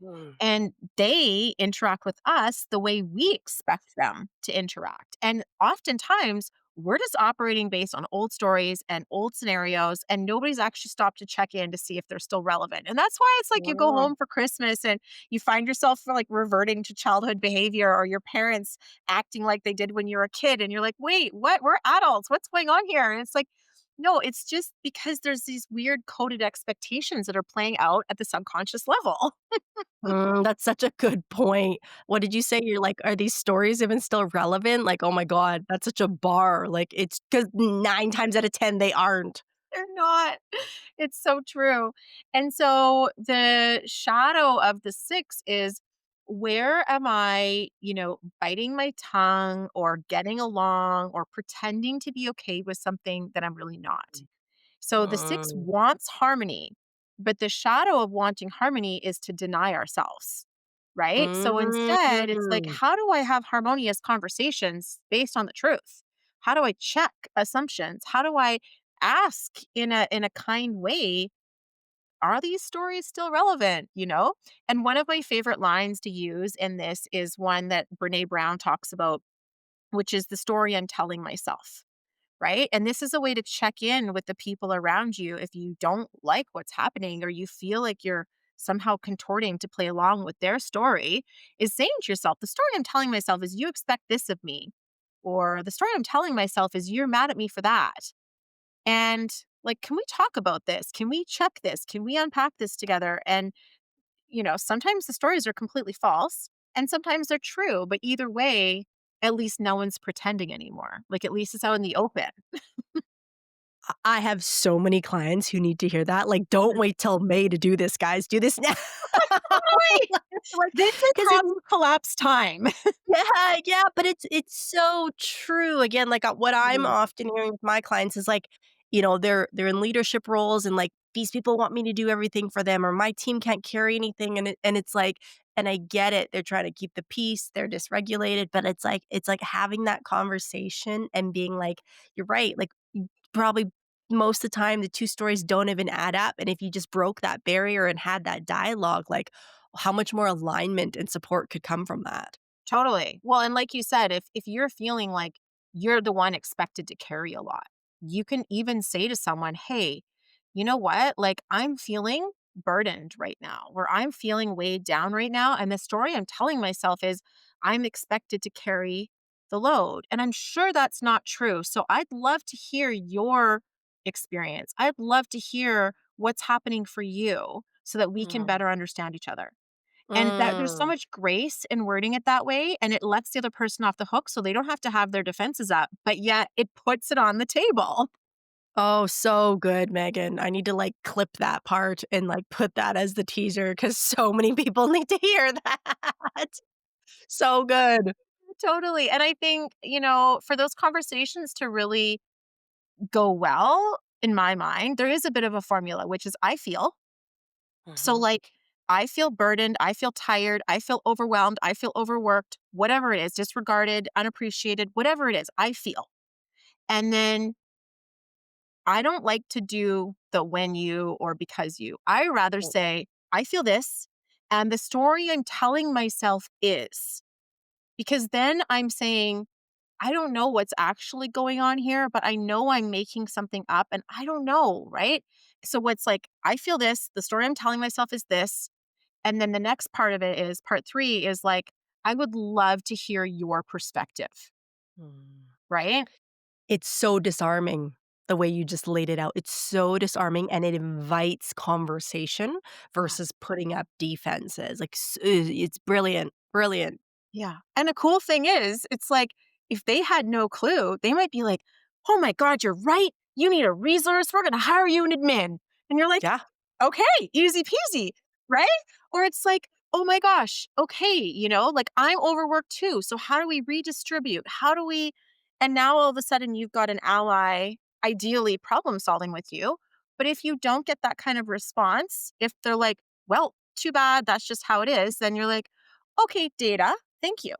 Mm, And they interact with us the way we expect them to interact. And oftentimes, we're just operating based on old stories and old scenarios, and nobody's actually stopped to check in to see if they're still relevant. And that's why it's like you go wow. home for Christmas and you find yourself like reverting to childhood behavior or your parents acting like they did when you were a kid. And you're like, wait, what? We're adults. What's going on here? And it's like, no, it's just because there's these weird coded expectations that are playing out at the subconscious level. That's such a good point. What did you say? You're like, "Are these stories even still relevant?" Like, "Oh my god, that's such a bar." Like, it's because 9 times out of 10, they aren't. They're not. It's so true. And so the shadow of the 6 is where am I, biting my tongue or getting along or pretending to be okay with something that I'm really not. So the 6 Mm. wants harmony, but the shadow of wanting harmony is to deny ourselves. Right? So instead, it's like, Mm. how do I have harmonious conversations based on the truth? How do I check assumptions? How do I ask in a kind way, are these stories still relevant, And one of my favorite lines to use in this is one that Brené Brown talks about, which is the story I'm telling myself, right? And this is a way to check in with the people around you if you don't like what's happening or you feel like you're somehow contorting to play along with their story, is saying to yourself, the story I'm telling myself is you expect this of me, or the story I'm telling myself is you're mad at me for that. And like, can we talk about this? Can we check this? Can we unpack this together? And, sometimes the stories are completely false and sometimes they're true, but either way, at least no one's pretending anymore. Like, at least it's out in the open. I have so many clients who need to hear that. Like, don't wait till May to do this, guys. Do this now. Totally. Like, This is 'cause it's problem collapse time. yeah, yeah, but it's so true. Again, like, what I'm Mhm. often hearing with my clients is, like, they're in leadership roles and, like, these people want me to do everything for them or my team can't carry anything, and it's like and I get it. They're trying to keep the peace, they're dysregulated, but it's like having that conversation and being like, "You're right." Like, probably most of the time, the 2 stories don't even add up, and if you just broke that barrier and had that dialogue, like, how much more alignment and support could come from that? Totally. Well, and like you said, if you're feeling like you're the one expected to carry a lot, you can even say to someone, "Hey, you know what? Like, I'm feeling burdened right now, where I'm feeling weighed down right now. And the story I'm telling myself is I'm expected to carry the load. And I'm sure that's not true. So I'd love to hear your experience. I'd love to hear what's happening for you so that we can Mm. better understand each other. And that there's so Mm. much grace in wording it that way, and it lets the other person off the hook so they don't have to have their defenses up, but yet it puts it on the table. Oh, so good, Megan. I need to, like, clip that part and, like, put that as the teaser because so many people need to hear that. So good. Totally. And I think, for those conversations to really go well, in my mind, there is a bit of a formula, which is I feel. So, Mhm. like, I feel burdened, I feel tired, I feel overwhelmed, I feel overworked, whatever it is, disregarded, unappreciated, whatever it is, I feel. And then I don't like to do the when you or because you. I rather Mm. say, I feel this. And the story I'm telling myself is because then I'm saying, I don't know what's actually going on here, but I know I'm making something up and I don't know, right? So what's like, I feel this, the story I'm telling myself is this. And then the next part of it is part three is like, I would love to hear your perspective, Mm. right? It's so disarming the way you just laid it out. It's so disarming, and it invites conversation Yeah. versus putting up defenses. Like, it's brilliant, brilliant. Yeah. And the cool thing is, it's like if they had no clue, they might be like, oh my God, you're right. You need a resource. We're going to hire you an admin. And you're like, Yeah. okay, easy peasy. Right. Or it's like, oh my gosh, okay, like I'm overworked too. So how do we redistribute? How do we? And now all of a sudden you've got an ally, ideally problem solving with you. But if you don't get that kind of response, if they're like, well, too bad, that's just how it is, then you're like, okay, data. Thank you.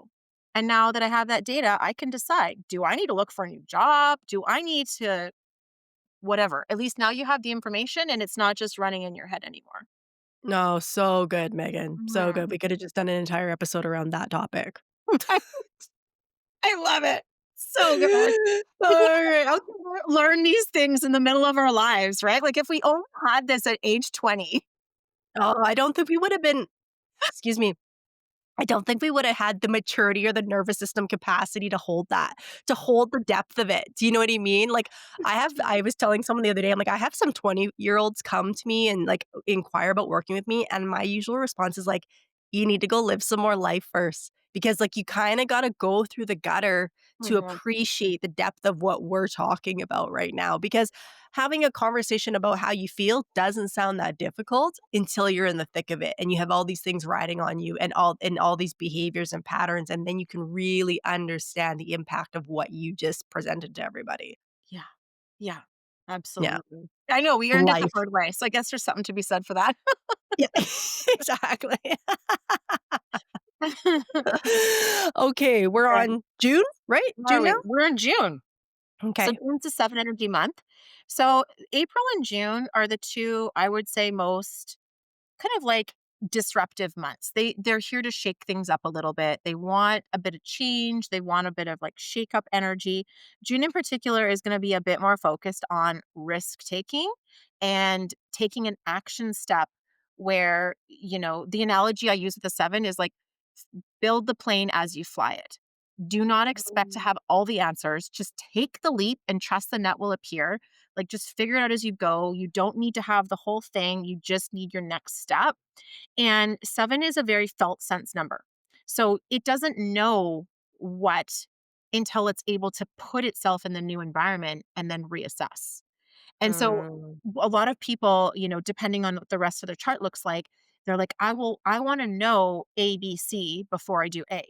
And now that I have that data, I can decide, do I need to look for a new job? Do I need to whatever? At least now you have the information and it's not just running in your head anymore. No, so good, Megan. So Mhm. good. We coulda just done an entire episode around that topic. I love it. So good. People Alright. are out to learn these things in the middle of our lives, right? Like if we only had this at age 20. Oh, I don't think we would have been excuse me. I don't think we would have had the maturity or the nervous system capacity to hold that, to hold the depth of it. Do you know what I mean? Like, I was telling someone the other day, I'm like, I have some 20-year-olds come to me and, like, inquire about working with me, and my usual response is like, "You need to go live some more life first," because, like, you kinda gotta go through the gutter to Mhm. appreciate the depth of what we're talking about right now, because having a conversation about how you feel doesn't sound that difficult until you're in the thick of it and you have all these things riding on you and all these behaviors and patterns, and then you can really understand the impact of what you just presented to everybody. Yeah. Yeah. Yeah. Absolutely. I know we earned it the Life. hard way. So I guess there's something to be said for that. Yeah. Exactly. Okay, we're Okay. on June, right? Are June now? we? We're in June. So Okay. June's a 7 energy month. So April and June are the two I would say most kind of like disruptive months. They're here to shake things up a little bit. They want a bit of change. They want a bit of like shake up energy. June in particular is going to be a bit more focused on risk taking and taking an action step where, the analogy I use with the 7 is like build the plane as you fly it. Do not expect to Mm. have all the answers. Just take the leap and trust the net will appear. Like, just figure it out as you go. You don't need to have the whole thing. You just need your next step. And 7 is a very felt sense number. So it doesn't know what until it's able to put itself in the new environment and then reassess. And so Mm. a lot of people, depending on what the rest of their chart looks like, they're like, I want to know A, B, C before I do A.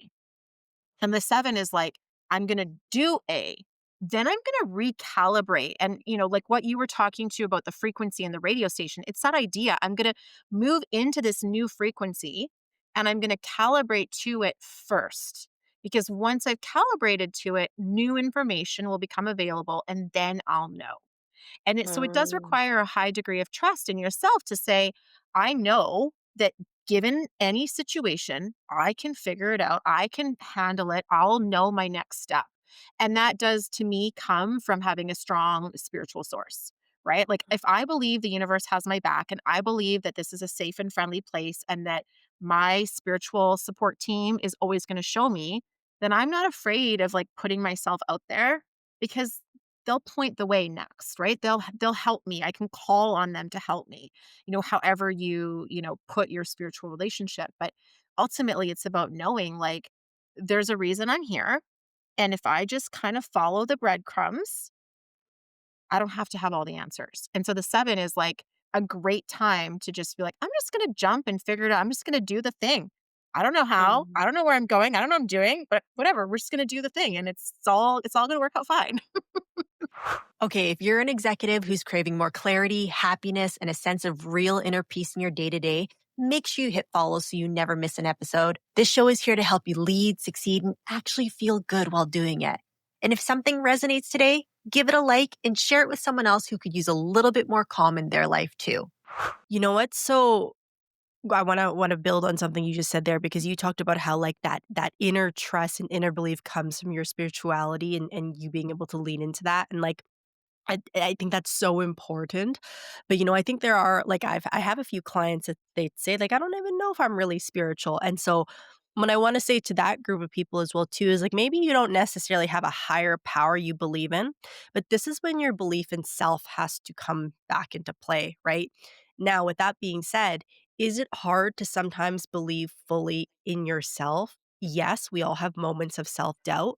And the 7 is like, I'm going to do A. Then I'm going to recalibrate. And, like what you were talking to about the frequency and the radio station, it's that idea. I'm going to move into this new frequency and I'm going to calibrate to it first. Because once I've calibrated to it, new information will become available and then I'll know. And so it does Mm. require a high degree of trust in yourself to say, I know that given any situation, I can figure it out. I can handle it. I'll know my next step. And that does to me come from having a strong spiritual source, right? Like if I believe the universe has my back and I believe that this is a safe and friendly place and that my spiritual support team is always going to show me, then I'm not afraid of like putting myself out there because they'll point the way next, right? They'll help me. I can call on them to help me. However you put your spiritual relationship, but ultimately it's about knowing like there's a reason I'm here, and if I just kind of follow the breadcrumbs, I don't have to have all the answers. And so the 7 is like a great time to just be like, I'm just going to jump and figure it out. I'm just going to do the thing. I don't know how. Mhm. I don't know where I'm going. I don't know what I'm doing, but whatever. We're just going to do the thing and it's all going to work out fine. Okay, if you're an executive who's craving more clarity, happiness, and a sense of real inner peace in your day to day, make sure you hit follow so you never miss an episode. This show is here to help you lead, succeed, and actually feel good while doing it. And if something resonates today, give it a like and share it with someone else who could use a little bit more calm in their life too. You know what? So I wanna build on something you just said there because you talked about how, like, that inner trust and inner belief comes from your spirituality and you being able to lean into that, and, like, I think that's so important, but, I think there are like, I have a few clients that they'd say, like, "I don't even know if I'm really spiritual," and so what I wanna say to that group of people as well too is, like, maybe you don't necessarily have a higher power you believe in, but this is when your belief in self has to come back into play, right? Now, with that being said, is it hard to sometimes believe fully in yourself? Yes, we all have moments of self-doubt,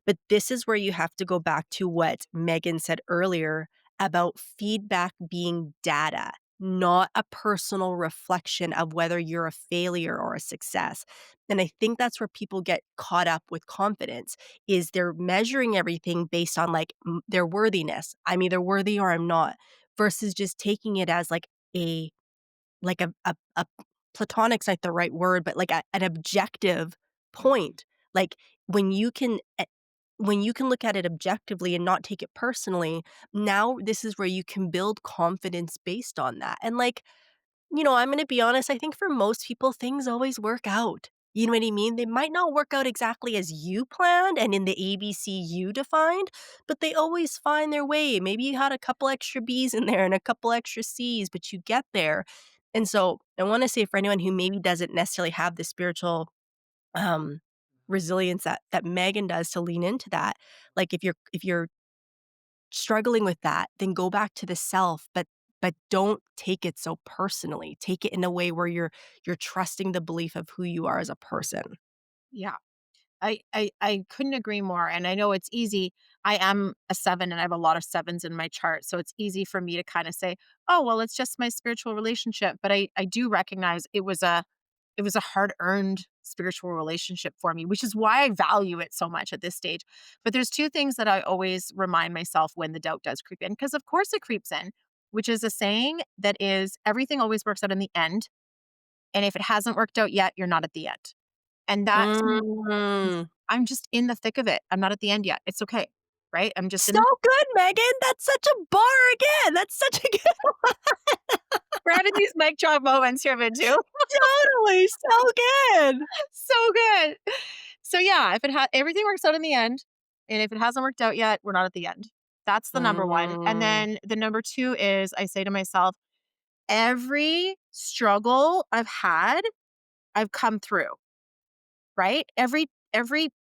but this is where you have to go back to what Megan said earlier about feedback being data, not a personal reflection of whether you're a failure or a success. And I think that's where people get caught up with confidence is they're measuring everything based on like their worthiness. I'm either worthy or I'm not versus just taking it as a a platonic's not the right word, but like an objective point. Like when you can when you can look at it objectively and not take it personally, now this is where you can build confidence based on that. And like, I'm gonna be honest, I think for most people, things always work out. You know what I mean? They might not work out exactly as you planned and in the ABC you defined, but they always find their way. Maybe you had a couple extra B's in there and a couple extra C's, but you get there. And so I wanna say for anyone who maybe doesn't necessarily have the spiritual um resilience that Megan does to lean into that, like if you're struggling with that, then go back to the self, but don't take it so personally. Take it in a way where you're trusting the belief of who you are as a person. Yeah. I couldn't agree more. And I know it's easy. I am a 7 and I have a lot of sevens in my chart. So it's easy for me to kind of say, oh, well, it's just my spiritual relationship. But I do recognize it was a hard-earned spiritual relationship for me, which is why I value it so much at this stage. But there's 2 things that I always remind myself when the doubt does creep in, because of course it creeps in, which is a saying that is everything always works out in the end, and if it hasn't worked out yet, you're not at the end. And that to me means Mm. I'm just in the thick of it. I'm not at the end yet. It's okay, right? I'm just in So the good, Megan. That's such a bar again. That's such a good we're having these mic drop moments here, Minju. totally, so good. So good. So yeah, if it everything works out in the end, and if it hasn't worked out yet, we're not at the end. That's the number 1. And Mm. then the number 2 is I say to myself, every struggle I've had, I've come through, right? Every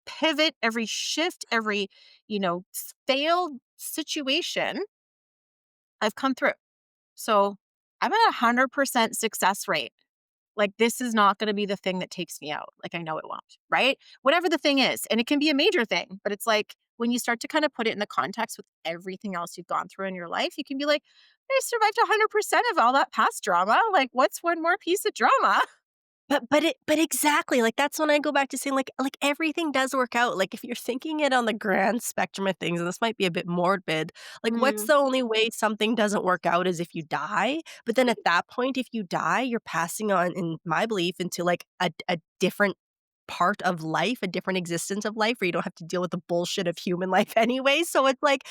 pivot, every shift, every, failed situation, I've come through. So I'm at 100% success rate. Like, this is not going to be the thing that takes me out. Like, I know it won't, right? Whatever the thing is. And it can be a major thing, but it's like when you start to kind of put it in the context with everything else you've gone through in your life, you can be like, I survived 100% of all that past drama. Like, what's one more piece of drama? But exactly, like, that's when I go back to saying, like, everything does work out, like, if you're thinking it on the grand spectrum of things, and this might be a bit morbid, like, what's Mm, the only way something doesn't work out is if you die? But then at that point, if you die, you're passing on, in my belief, into, like, a different part of life, a different existence of life where you don't have to deal with the bullshit of human life anyway, so it's like,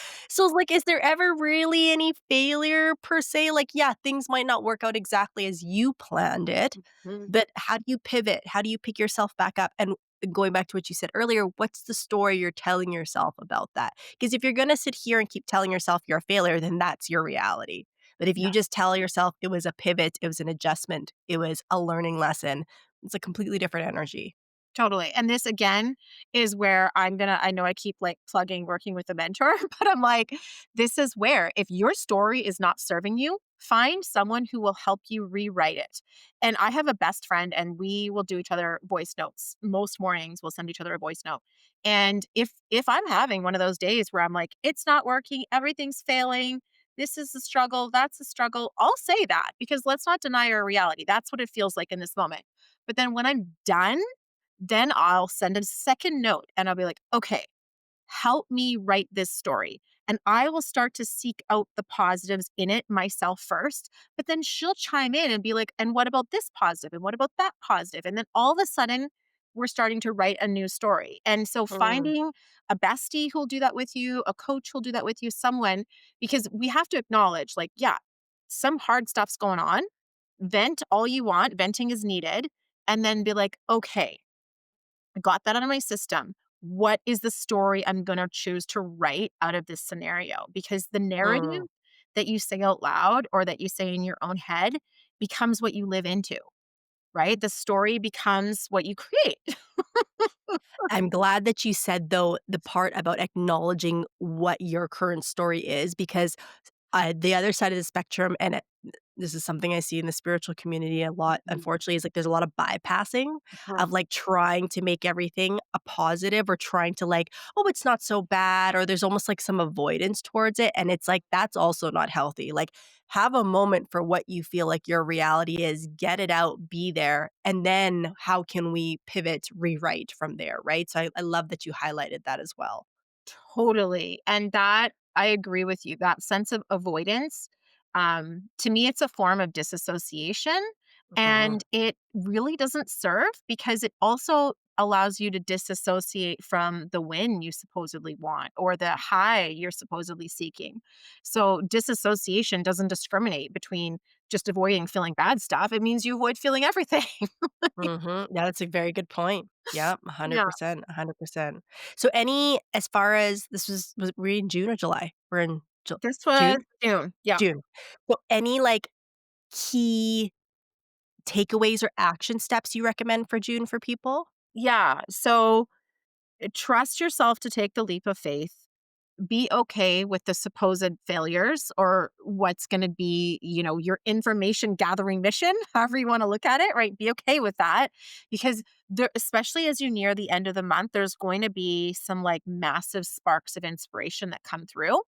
is there ever really any failure per se? Like, yeah, things might not work out exactly as you planned it, mm, but how do you pivot? How do you pick yourself back up? And going back to what you said earlier, what's the story you're telling yourself about that? Because if you're gonna sit here and keep telling yourself you're a failure, then that's your reality. But if you Yeah. just tell yourself it was a pivot, it was an adjustment, it was a learning lesson, it's a completely different energy. Totally. And this again is where I know I keep like plugging working with a mentor, but I'm like, this is where if your story is not serving you, find someone who will help you rewrite it. And I have a best friend and we will do each other voice notes. Most mornings we'll send each other a voice note. And if I'm having one of those days where I'm like, it's not working, everything's failing, this is the struggle, that's the struggle, I'll say that because let's not deny our reality. That's what it feels like in this moment. But then when I'm done, then I'll send a second note and I'll be like, okay, help me write this story. And I will start to seek out the positives in it myself first. But then she'll chime in and be like, and what about this positive? And what about that positive? And then all of a sudden, we're starting to write a new story. And so Mm, finding a bestie who'll do that with you, a coach who'll do that with you, someone, because we have to acknowledge, like, yeah, some hard stuff's going on. Vent all you want, venting is needed. And then be like, okay, I got that out of my system. What is the story I'm going to choose to write out of this scenario? Because the narrative mm. that you say out loud or that you say in your own head becomes what you live into, right? The story becomes what you create. I'm glad that you said, though, the part about acknowledging what your current story is because the other side of the spectrum, and this is something I see in the spiritual community a lot, unfortunately, is like there's a lot of bypassing Mhm. of like trying to make everything a positive or trying to like, oh, it's not so bad, or there's almost like some avoidance towards it. And it's like that's also not healthy. Like, have a moment for what you feel like your reality is, get it out, be there, and then how can we pivot, rewrite from there, right? So I love that you highlighted that as well. Totally. And that I agree with you. That sense of avoidance, to me, it's a form of disassociation. Mhm. And it really doesn't serve because it also allows you to disassociate from the win you supposedly want or the high you're supposedly seeking. So, disassociation doesn't discriminate between just avoiding feeling bad stuff. It means you avoid feeling everything. Mhm. Yeah, that's a very good point. Yeah, Yeah. 100%, 100%. So any as far as was we in June or July? We're in This was June? June. Yeah. June. So any, like, key takeaways or action steps you recommend for June for people? Yeah. So, trust yourself to take the leap of faith. Be okay with the supposed failures or what's going to be, your information gathering mission, however you want to look at it, right? Be okay with that because there, especially as you near the end of the month, there's going to be some like massive sparks of inspiration that come through,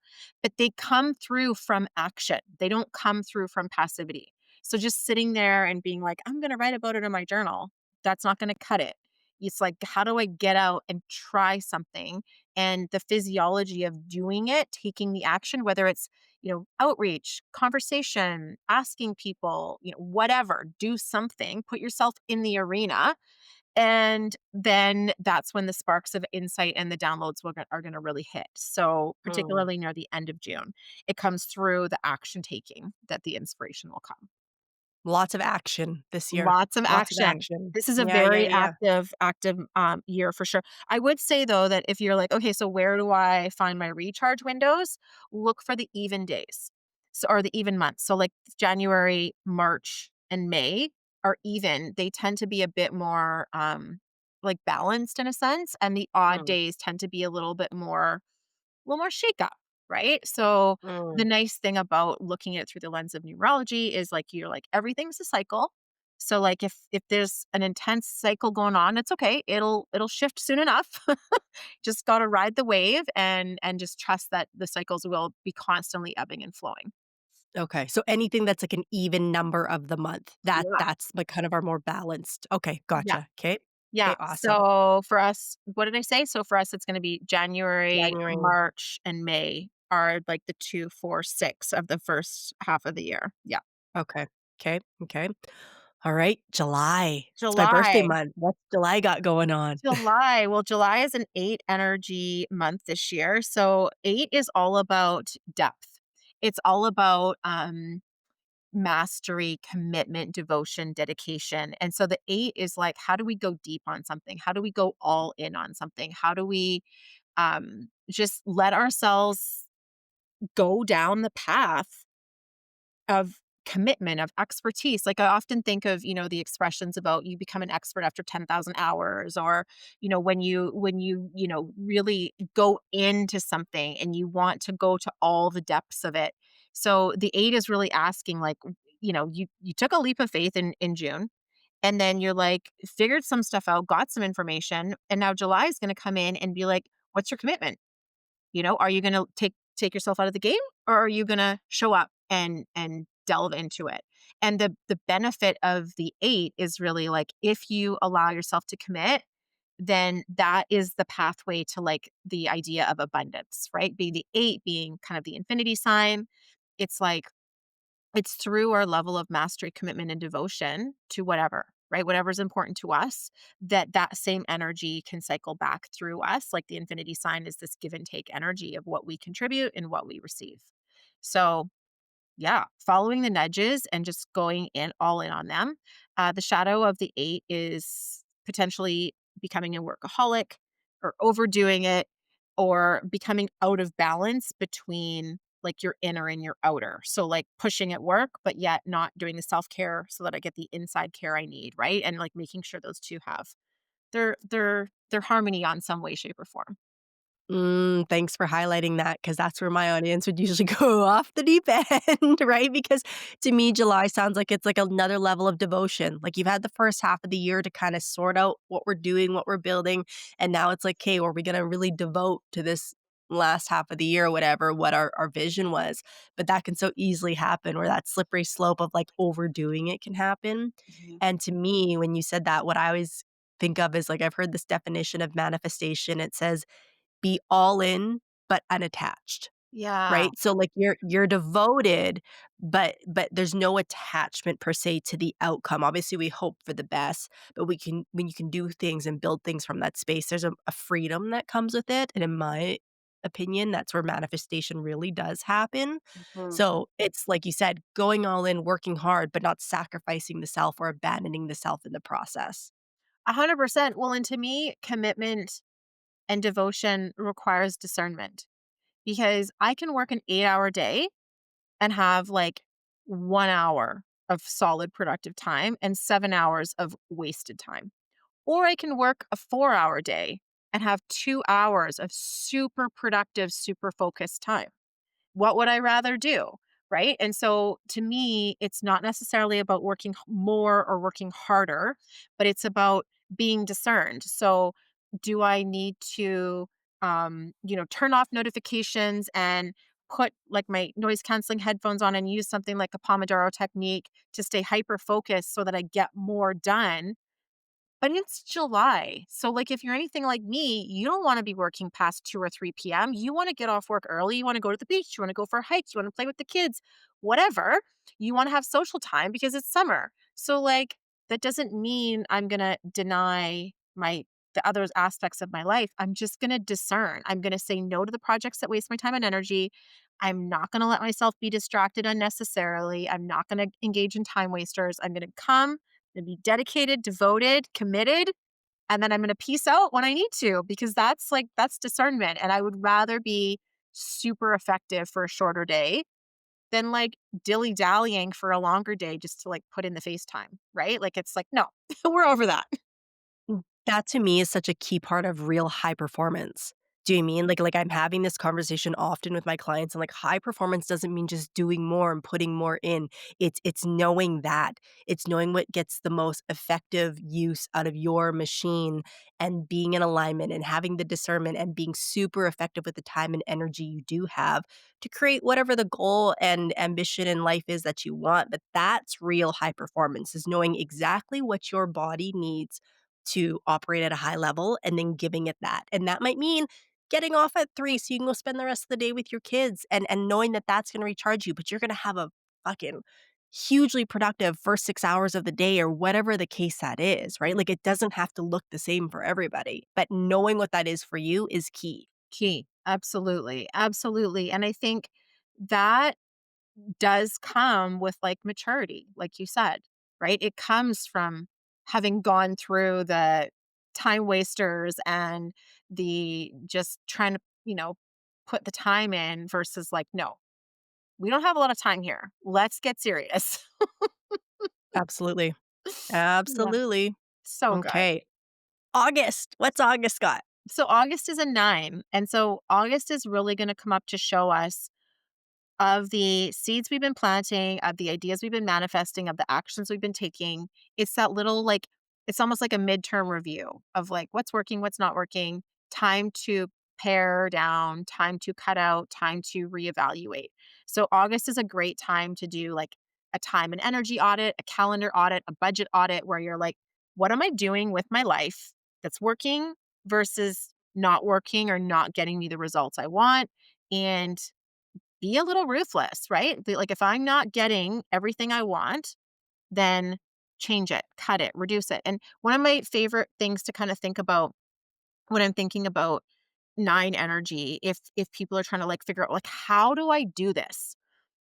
but they come through from action. They don't come through from passivity. So just sitting there and being like, I'm going to write about it in my journal, that's not going to cut it. It's like, how do I get out and try something? And the physiology of doing it, taking the action, whether it's, outreach, conversation, asking people, whatever, do something, put yourself in the arena. And then that's when the sparks of insight and the downloads are going to really hit. So, Mm. particularly near the end of June, it comes through the action taking that the inspiration will come. Lots of action this year. Lots of Lots of action. action. This is a Yeah, yeah, very yeah. active, year for sure. I would say, though, that if you're like, "Okay, so where do I find my recharge windows?" Look for the even days, or the even months. So, like, January, March, and May are even. They tend to be a bit more, like, balanced in a sense, and the odd Mm, days tend to be a little more shake up, right? So the mm. nice thing about looking at it through the lens of numerology is like you're like everything's a cycle. So like if there's an intense cycle going on, it's okay. It'll shift soon enough. Just got to ride the wave and just trust that the cycles will be constantly ebbing and flowing. Okay, so anything that's like an even number of the month, Yeah. that's like kind of our more balanced. Okay, Yeah. gotcha. Okay. Yeah. Okay, awesome. So for us, what did I say? So for us, it's going to be January, January. March, and May are like the 2, 4, 6 of the first half of the year. Yeah. Okay. Okay. Okay. All right, July. It's my birthday July. month. What's July got going on? July. Well, July is an 8 energy month this year. So 8 is all about depth. It's all about mastery, commitment, devotion, dedication. And so the 8 is like, how do we go deep on something? How do we go all in on something? How do we just let ourselves go down the path of commitment, of expertise? Like, I often think of, the expressions about you become an expert after 10,000 hours, or, when you really go into something and you want to go to all the depths of it. So the 8 is really asking, like, you took a leap of faith in June, and then you're like figured some stuff out, got some information, and now July is going to come in and be like, what's your commitment? Are you going to take yourself out of the game, or are you going to show up and delve into it? And the benefit of the 8 is really like, if you allow yourself to commit, then that is the pathway to like the idea of abundance, right? Being the 8 being kind of the infinity sign. It's like it's through our level of mastery, commitment, and devotion to whatever, right? Whatever's important to us, that same energy can cycle back through us. Like the infinity sign is this give and take energy of what we contribute and what we receive. So yeah, following the nudges and just going in all in on them. The shadow of the 8 is potentially becoming a workaholic, or overdoing it, or becoming out of balance between like your inner and your outer. So like pushing at work, but yet not doing the self-care so that I get the inside care I need, right? And like making sure those two have their harmony on some way, shape, or form. Thanks for highlighting that, because that's where my audience would usually go off the deep end, right? Because to me, July sounds like it's like another level of devotion. Like you've had the first half of the year to kind of sort out what we're doing, what we're building. And now it's like, okay, are we going to really devote to this last half of the year or whatever, what our vision was? But that can so easily happen where that slippery slope of like overdoing it can happen. Mhm. And to me, when you said that, what I always think of is like, I've heard this definition of manifestation. It says, be all in, but unattached, Yeah. right? So, like, you're devoted, but there's no attachment per se to the outcome. Obviously, we hope for the best, but we can when you can do things and build things from that space, there's a freedom that comes with it, and in my opinion, that's where manifestation really does happen. Mhm. So, it's like you said, going all in, working hard, but not sacrificing the self or abandoning the self in the process. 100%. Well, and to me, commitment and devotion requires discernment, because I can work an 8-hour day and have like 1 hour of solid productive time and 7 hours of wasted time. Or I can work a 4-hour day and have 2 hours of super productive, super focused time. What would I rather do? Right. And so to me, it's not necessarily about working more or working harder, but it's about being discerned. So do I need to, turn off notifications and put like my noise canceling headphones on and use something like a Pomodoro technique to stay hyper focused so that I get more done? But it's July. So, like, if you're anything like me, you don't wanna be working past 2 or 3 PM. You wanna get off work early, you wanna go to the beach, you wanna go for a hike, you wanna play with the kids, whatever. You wanna have social time because it's summer. So, like, that doesn't mean I'm gonna deny the other aspects of my life. I'm just gonna discern. I'm gonna say no to the projects that waste my time and energy. I'm not gonna let myself be distracted unnecessarily. I'm not gonna engage in time wasters. I'm gonna come and be dedicated, devoted, committed, and then I'm gonna peace out when I need to, because that's discernment. And I would rather be super effective for a shorter day than like dilly-dallying for a longer day just to like put in the FaceTime, right? Like it's like, no, we're over that. That to me is such a key part of real high performance. Do you mean like I'm having this conversation often with my clients, and like high performance doesn't mean just doing more and putting more in. It's knowing that. It's knowing what gets the most effective use out of your machine, and being in alignment and having the discernment and being super effective with the time and energy you do have to create whatever the goal and ambition in life is that you want. But that's real high performance, is knowing exactly what your body needs to operate at a high level and then giving it that. And that might mean getting off at 3 so you can go spend the rest of the day with your kids, and knowing that that's gonna recharge you, but you're gonna have a fucking hugely productive first 6 hours of the day or whatever the case that is, right? Like, it doesn't have to look the same for everybody, but knowing what that is for you is key. Key. Absolutely. Absolutely. And I think that does come with like maturity, like you said, right? It comes from having gone through the time wasters and the just trying to, put the time in versus like, no, we don't have a lot of time here. Let's get serious. Absolutely. Yeah. Absolutely. So good. Okay. August. What's August got? So August is a 9. And so August is really going to come up to show us of the seeds we've been planting, of the ideas we've been manifesting, of the actions we've been taking. It's that little like, it's almost like a midterm review of like what's working, what's not working, time to pare down, time to cut out, time to reevaluate. So August is a great time to do like a time and energy audit, a calendar audit, a budget audit where you're like, what am I doing with my life that's working versus not working or not getting me the results I want? And be a little ruthless, right? Like if I'm not getting everything I want, then change it, cut it, reduce it. And one of my favorite things to kind of think about when I'm thinking about 9 energy, if people are trying to like figure out like how do I do this?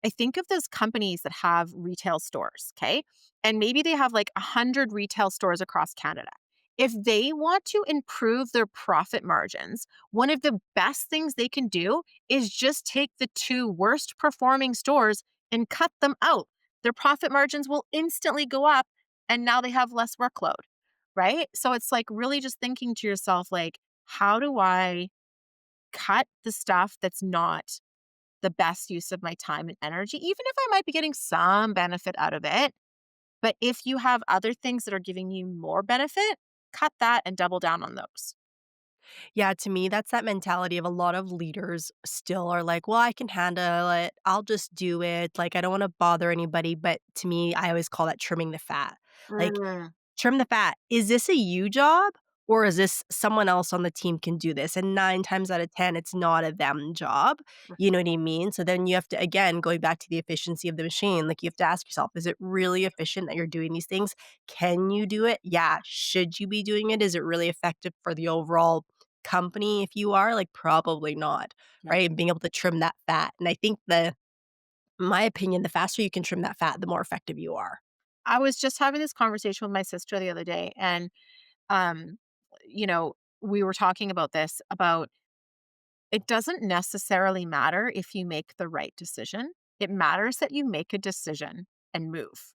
I think of those companies that have retail stores, okay? And maybe they have like 100 retail stores across Canada. If they want to improve their profit margins, one of the best things they can do is just take the 2 worst performing stores and cut them out. Their profit margins will instantly go up and now they have less workload, right? So it's like really just thinking to yourself like how do I cut the stuff that's not the best use of my time and energy, even if I might be getting some benefit out of it. But if you have other things that are giving you more benefit, cut that and double down on those. Yeah, to me, that's that mentality of a lot of leaders still are like, well, I can handle it. I'll just do it. Like, I don't want to bother anybody. But to me, I always call that trimming the fat. Like, Mm, trim the fat. Is this a you job or is this someone else on the team can do this? And 9 times out of 10, it's not a them job. You know what I mean? So then you have to, again, going back to the efficiency of the machine, like you have to ask yourself, is it really efficient that you're doing these things? Can you do it? Yeah. Should you be doing it? Is it really effective for the overall company if you are? Like, probably not, yeah. right? And being able to trim that fat. And I think my opinion, the faster you can trim that fat, the more effective you are. I was just having this conversation with my sister the other day, and um, you know, we were talking about this about it doesn't necessarily matter if you make the right decision. It matters that you make a decision and move.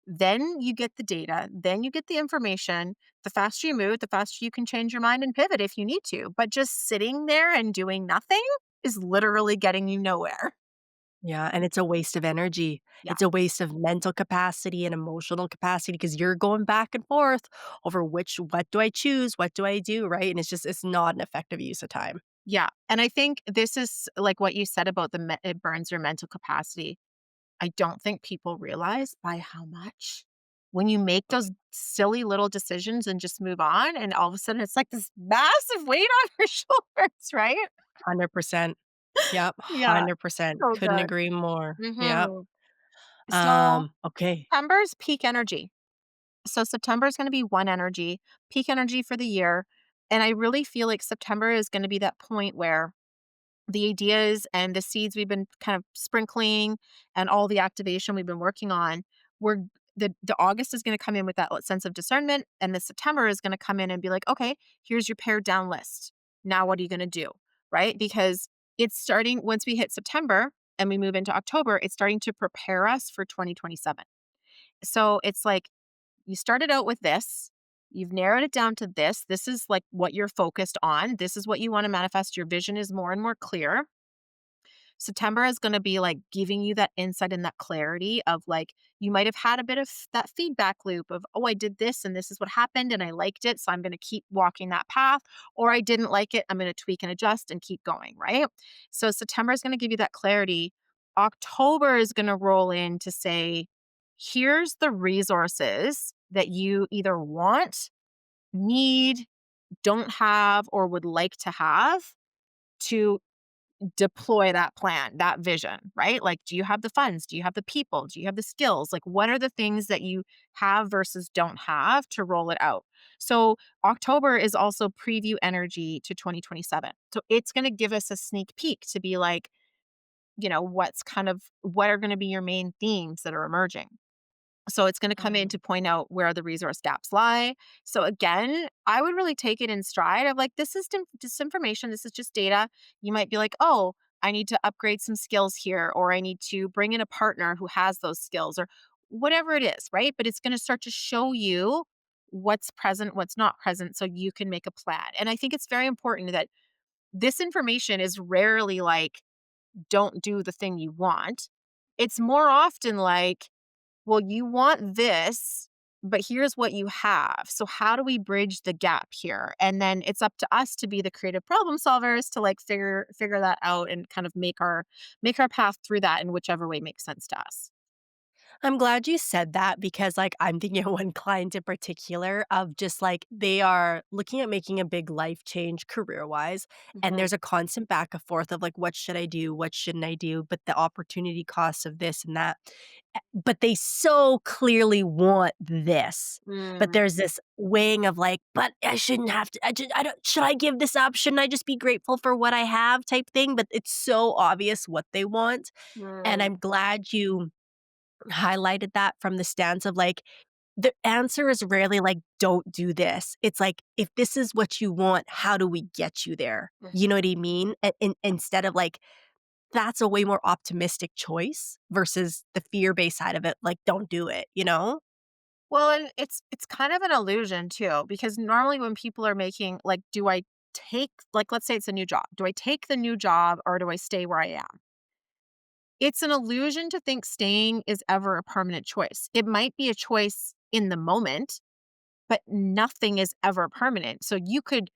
Then you get the data, then you get the information. The faster you move, the faster you can change your mind and pivot if you need to. But just sitting there and doing nothing is literally getting you nowhere. Yeah, and it's a waste of energy. Yeah. It's a waste of mental capacity and emotional capacity because you're going back and forth over what do I choose? What do I do? Right? And it's not an effective use of time. Yeah. And I think this is like what you said about it burns your mental capacity. I don't think people realize by how much when you make those silly little decisions and just move on, and all of a sudden it's like this massive weight on your shoulders, right? 100%. Yep, Yeah. 100%. So Couldn't good. agree more. Yep. Mhm. So Okay. September's peak energy. So September is going to be one energy, peak energy for the year. And I really feel like September is going to be that point where the ideas and the seeds we've been kind of sprinkling and all the activation we've been working on, we're the August is going to come in with that sense of discernment, and the September is going to come in and be like, okay, here's your pared down list. Now what are you going to do? Right? Because it's starting once we hit September and we move into October, it's starting to prepare us for 2027. So it's like you started out with this, you've narrowed it down to this. This is like what you're focused on. This is what you want to manifest. Your vision is more and more clear. September is going to be like giving you that insight and that clarity of like, you might have had a bit of that feedback loop of, oh, I did this and this is what happened and I liked it. So I'm going to keep walking that path. Or I didn't like it. I'm going to tweak and adjust and keep going. Right. So September is going to give you that clarity. October is going to roll in to say, here's the resources that you either want, need, don't have, or would like to have to deploy that plan, that vision, right? Like, do you have the funds? Do you have the people? Do you have the skills? Like, what are the things that you have versus don't have to roll it out? So, October is also preview energy to 2027. So, it's going to give us a sneak peek to be like, what are going to be your main themes that are emerging. So it's going to come in Mm. to point out where the resource gaps lie. So again, I would really take it in stride of like, this is disinformation. This is just data. You might be like, oh, I need to upgrade some skills here, or I need to bring in a partner who has those skills, or whatever it is, right? But it's going to start to show you what's present, what's not present, so you can make a plan. And I think it's very important that this information is rarely like, don't do the thing you want. It's more often like, well, you want this, but here's what you have. So how do we bridge the gap here? And then it's up to us to be the creative problem solvers to like figure that out and kind of make our path through that in whichever way makes sense to us. I'm glad you said that because, like, I'm thinking of one client in particular of just, like, they are looking at making a big life change career-wise, and Mhm. there's a constant back and forth of, like, "What should I do? What shouldn't I do?" But the opportunity costs of this and that. But they so clearly want this. But Mm, there's this weighing of, like, "But I shouldn't have to I don't should I give this up? Shouldn't I just be grateful for what I have?" type thing, but it's so obvious what they want, and mm, I'm glad you highlighted that from the stance of, like, the answer is rarely like, "Don't do this." It's like, "If this is what you want, how do we get you there?" You know mhm. what I mean? Instead of, like, that's a way more optimistic choice versus the fear-based side of it, like, "Don't do it," you know? Well, and it's kind of an illusion too, because normally when people are making like, do I take like let's say it's a new job. Do I take the new job or do I stay where I am? It's an illusion to think staying is ever a permanent choice. It might be a choice in the moment, but nothing is ever permanent. So you could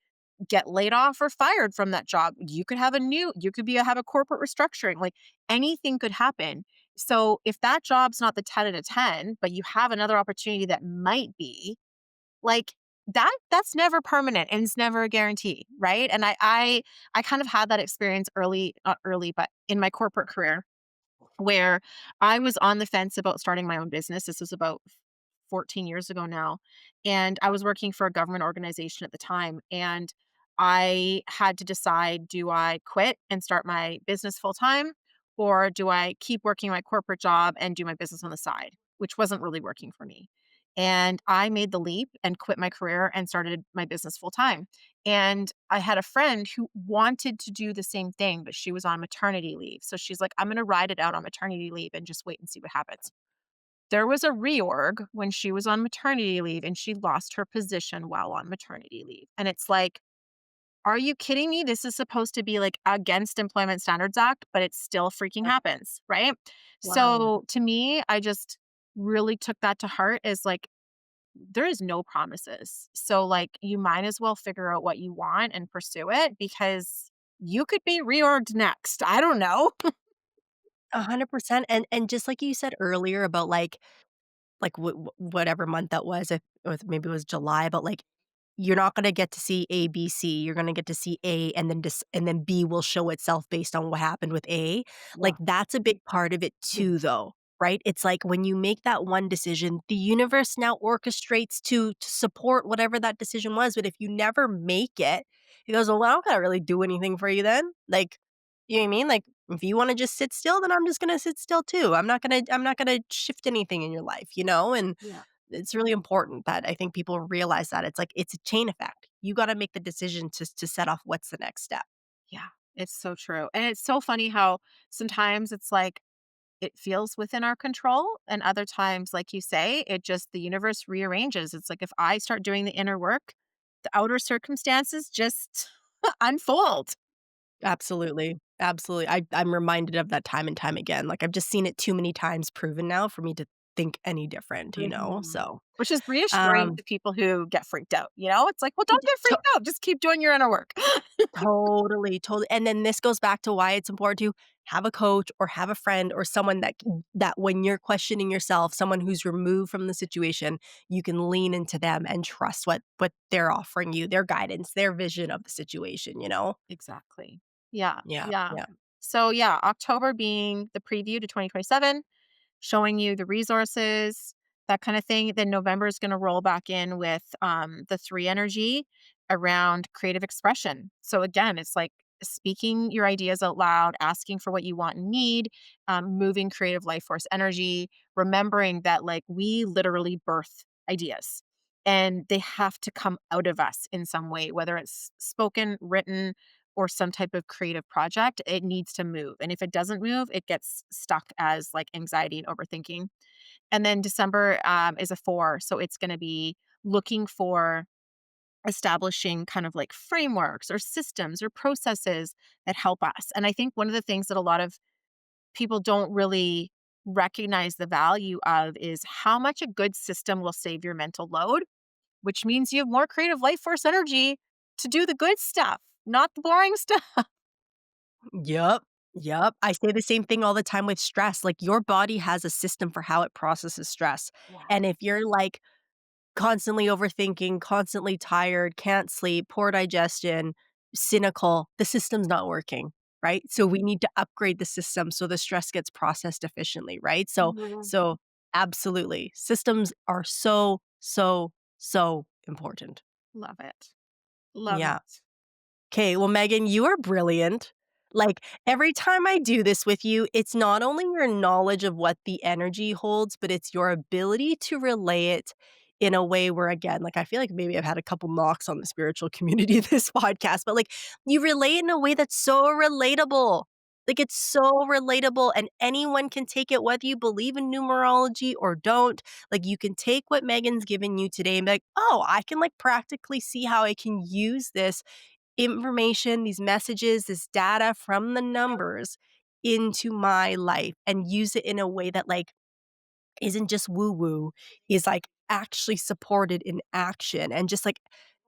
get laid off or fired from that job. You could have a corporate restructuring. Like anything could happen. So if that job's not the 10 out of 10, but you have another opportunity that might be, like that's never permanent and it's never a guarantee, right? And I kind of had that experience early, not early, but in my corporate career where I was on the fence about starting my own business. This was about 14 years ago now. And I was working for a government organization at the time. And I had to decide, do I quit and start my business full time? Or do I keep working my corporate job and do my business on the side, which wasn't really working for me? And I made the leap and quit my career and started my business full time. And I had a friend who wanted to do the same thing, but she was on maternity leave. So she's like, I'm going to ride it out on maternity leave and just wait and see what happens. There was a reorg when she was on maternity leave and she lost her position while on maternity leave. And it's like, are you kidding me? This is supposed to be like against Employment Standards Act, but it still freaking Uh, happens, right? Wow. So to me, I just really took that to heart as like, there is no promises. So, like, you might as well figure out what you want and pursue it because you could be reorged next. I don't know. 100%, and just like you said earlier about, like, whatever month that was, if or maybe it was July, but, like, you're not gonna get to see A, B, C, you're gonna get to see A, and then B will show itself based on what happened with A. Yeah. Like, that's a big part of it Mm. too, though, right? It's like when you make that one decision, the universe now orchestrates to support whatever that decision was, but if you never make it, it goes, "Well, I don't gotta really do anything for you then." Like, you know what I mean? Like, if you wanna just sit still, then I'm just gonna sit still too. I'm not gonna shift anything in your life, you know? And Yeah. it's really important that I think people realize that it's like it's a chain effect. You gotta make the decision to set off what's the next step. Yeah, it's so true. And it's so funny how sometimes it's like it feels within our control. And other times, like you say, the universe rearranges. It's like if I start doing the inner work, the outer circumstances just unfold. Absolutely. Absolutely. I'm reminded of that time and time again. Like, I've just seen it too many times proven now for me to think any different, you know? Mhm. So, Which is reassuring um, to people who get freaked out, you know? It's like, "Well, don't get to freaked out, just keep doing your inner work." totally, totally, and then this goes back to why it's important to have a coach or have a friend or someone that when you're questioning yourself, someone who's removed from the situation, you can lean into them and trust what they're offering you, their guidance, their vision of the situation, you know? Exactly. Yeah, Yeah, yeah. yeah. So, yeah, October being the preview to 2027, showing you the resources, that kinda thing. Then November is gonna roll back in with, the 3 energy around creative expression. So, again, it's like speaking your ideas out loud, asking for what you want and need, moving creative life force energy, remembering that like we literally birth ideas and they have to come out of us in some way, whether it's spoken, written, or some type of creative project, it needs to move. And if it doesn't move, it gets stuck as like anxiety and overthinking. And then December is a 4. So it's going to be looking for establishing kind of like frameworks or systems or processes that help us. And I think one of the things that a lot of people don't really recognize the value of is how much a good system will save your mental load, which means you have more creative life force energy to do the good stuff, not the boring stuff. Yep. Yep. I say the same thing all the time with stress. Like your body has a system for how it processes stress. Yeah. And if you're like constantly overthinking, constantly tired, can't sleep, poor digestion, cynical, the system's not working, right? So we need to upgrade the system so the stress gets processed efficiently, right? So Mhm. so absolutely. Systems are so, so, so important. Love it. Love Yeah. it. Okay, well, Megan, you are brilliant. Like, every time I do this with you, it's not only your knowledge of what the energy holds, but it's your ability to relay it in a way where, again, like, I feel like maybe I've had a couple knocks on the spiritual community this podcast, but, like, you relay it in a way that's so relatable. Like, it's so relatable, and anyone can take it, whether you believe in numerology or don't. Like, you can take what Megan's given you today and be like, "Oh, I can, like, practically see how I can use this information, these messages, this data from the numbers into my life and use it in a way that, like, isn't just woo woo, is, like, actually supported in action." And just, like,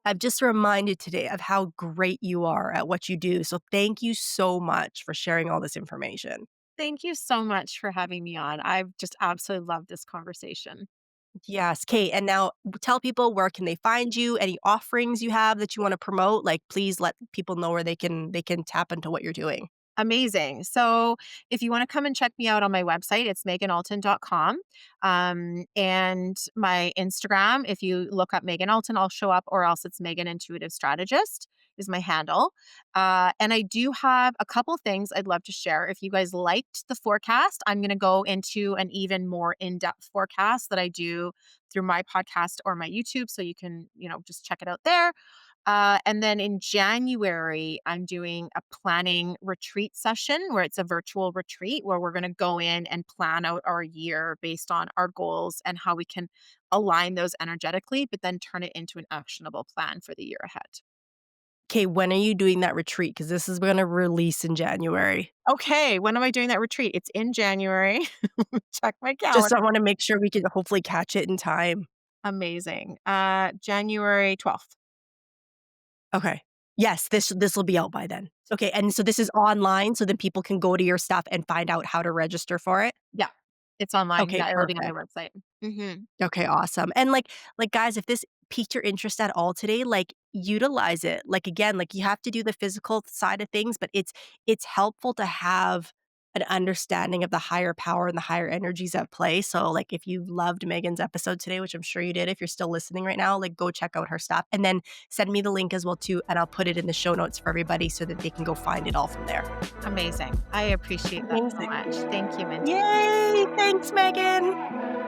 I've just reminded today of how great you are at what you do. So thank you so much for sharing all this information. Thank you so much for having me on. I've just absolutely loved this conversation. Yes, Kate, and now tell people where can they find you, any offerings you have that you wanna promote, like, please let people know where they can tap into what you're doing. Amazing. So if you want to come and check me out on my website, it's meaghanalton.com. And my Instagram, if you look up Meaghan Alton, I'll show up, or else it's Meaghan Intuitive Strategist is my handle. And I do have a couple things I'd love to share. If you guys liked the forecast, I'm going to go into an even more in-depth forecast that I do through my podcast or my YouTube. So you can, just check it out there. And then in January, I'm doing a planning retreat session where it's a virtual retreat where we're going to go in and plan out our year based on our goals and how we can align those energetically, but then turn it into an actionable plan for the year ahead. Okay, when are you doing that retreat? Because this is gonna release in January. Okay, when am I doing that retreat? It's in January. Check my Just I calendar. wanna make sure we can hopefully catch it in time. Amazing. January 12th. Okay. Yes, this will be out by then. Okay, and so this is online, so then people can go to your stuff and find out how to register for it? Yeah, it's online. Okay, Yeah, it'll be on my perfect. website. Hmm. Okay, awesome. And, like, guys, if this piqued your interest at all today, like, utilize it. Like, again, like, you have to do the physical side of things, but it's helpful to have an understanding of the higher power and the higher energies at play. So, like, if you loved Megan's episode today, which I'm sure you did, if you're still listening right now, like, go check out her stuff, and then send me the link as well too, and I'll put it in the show notes for everybody so that they can go find it all from there. Amazing. I appreciate that so Amazing. much. Thank you, Minty. Yay! Thanks, Megan.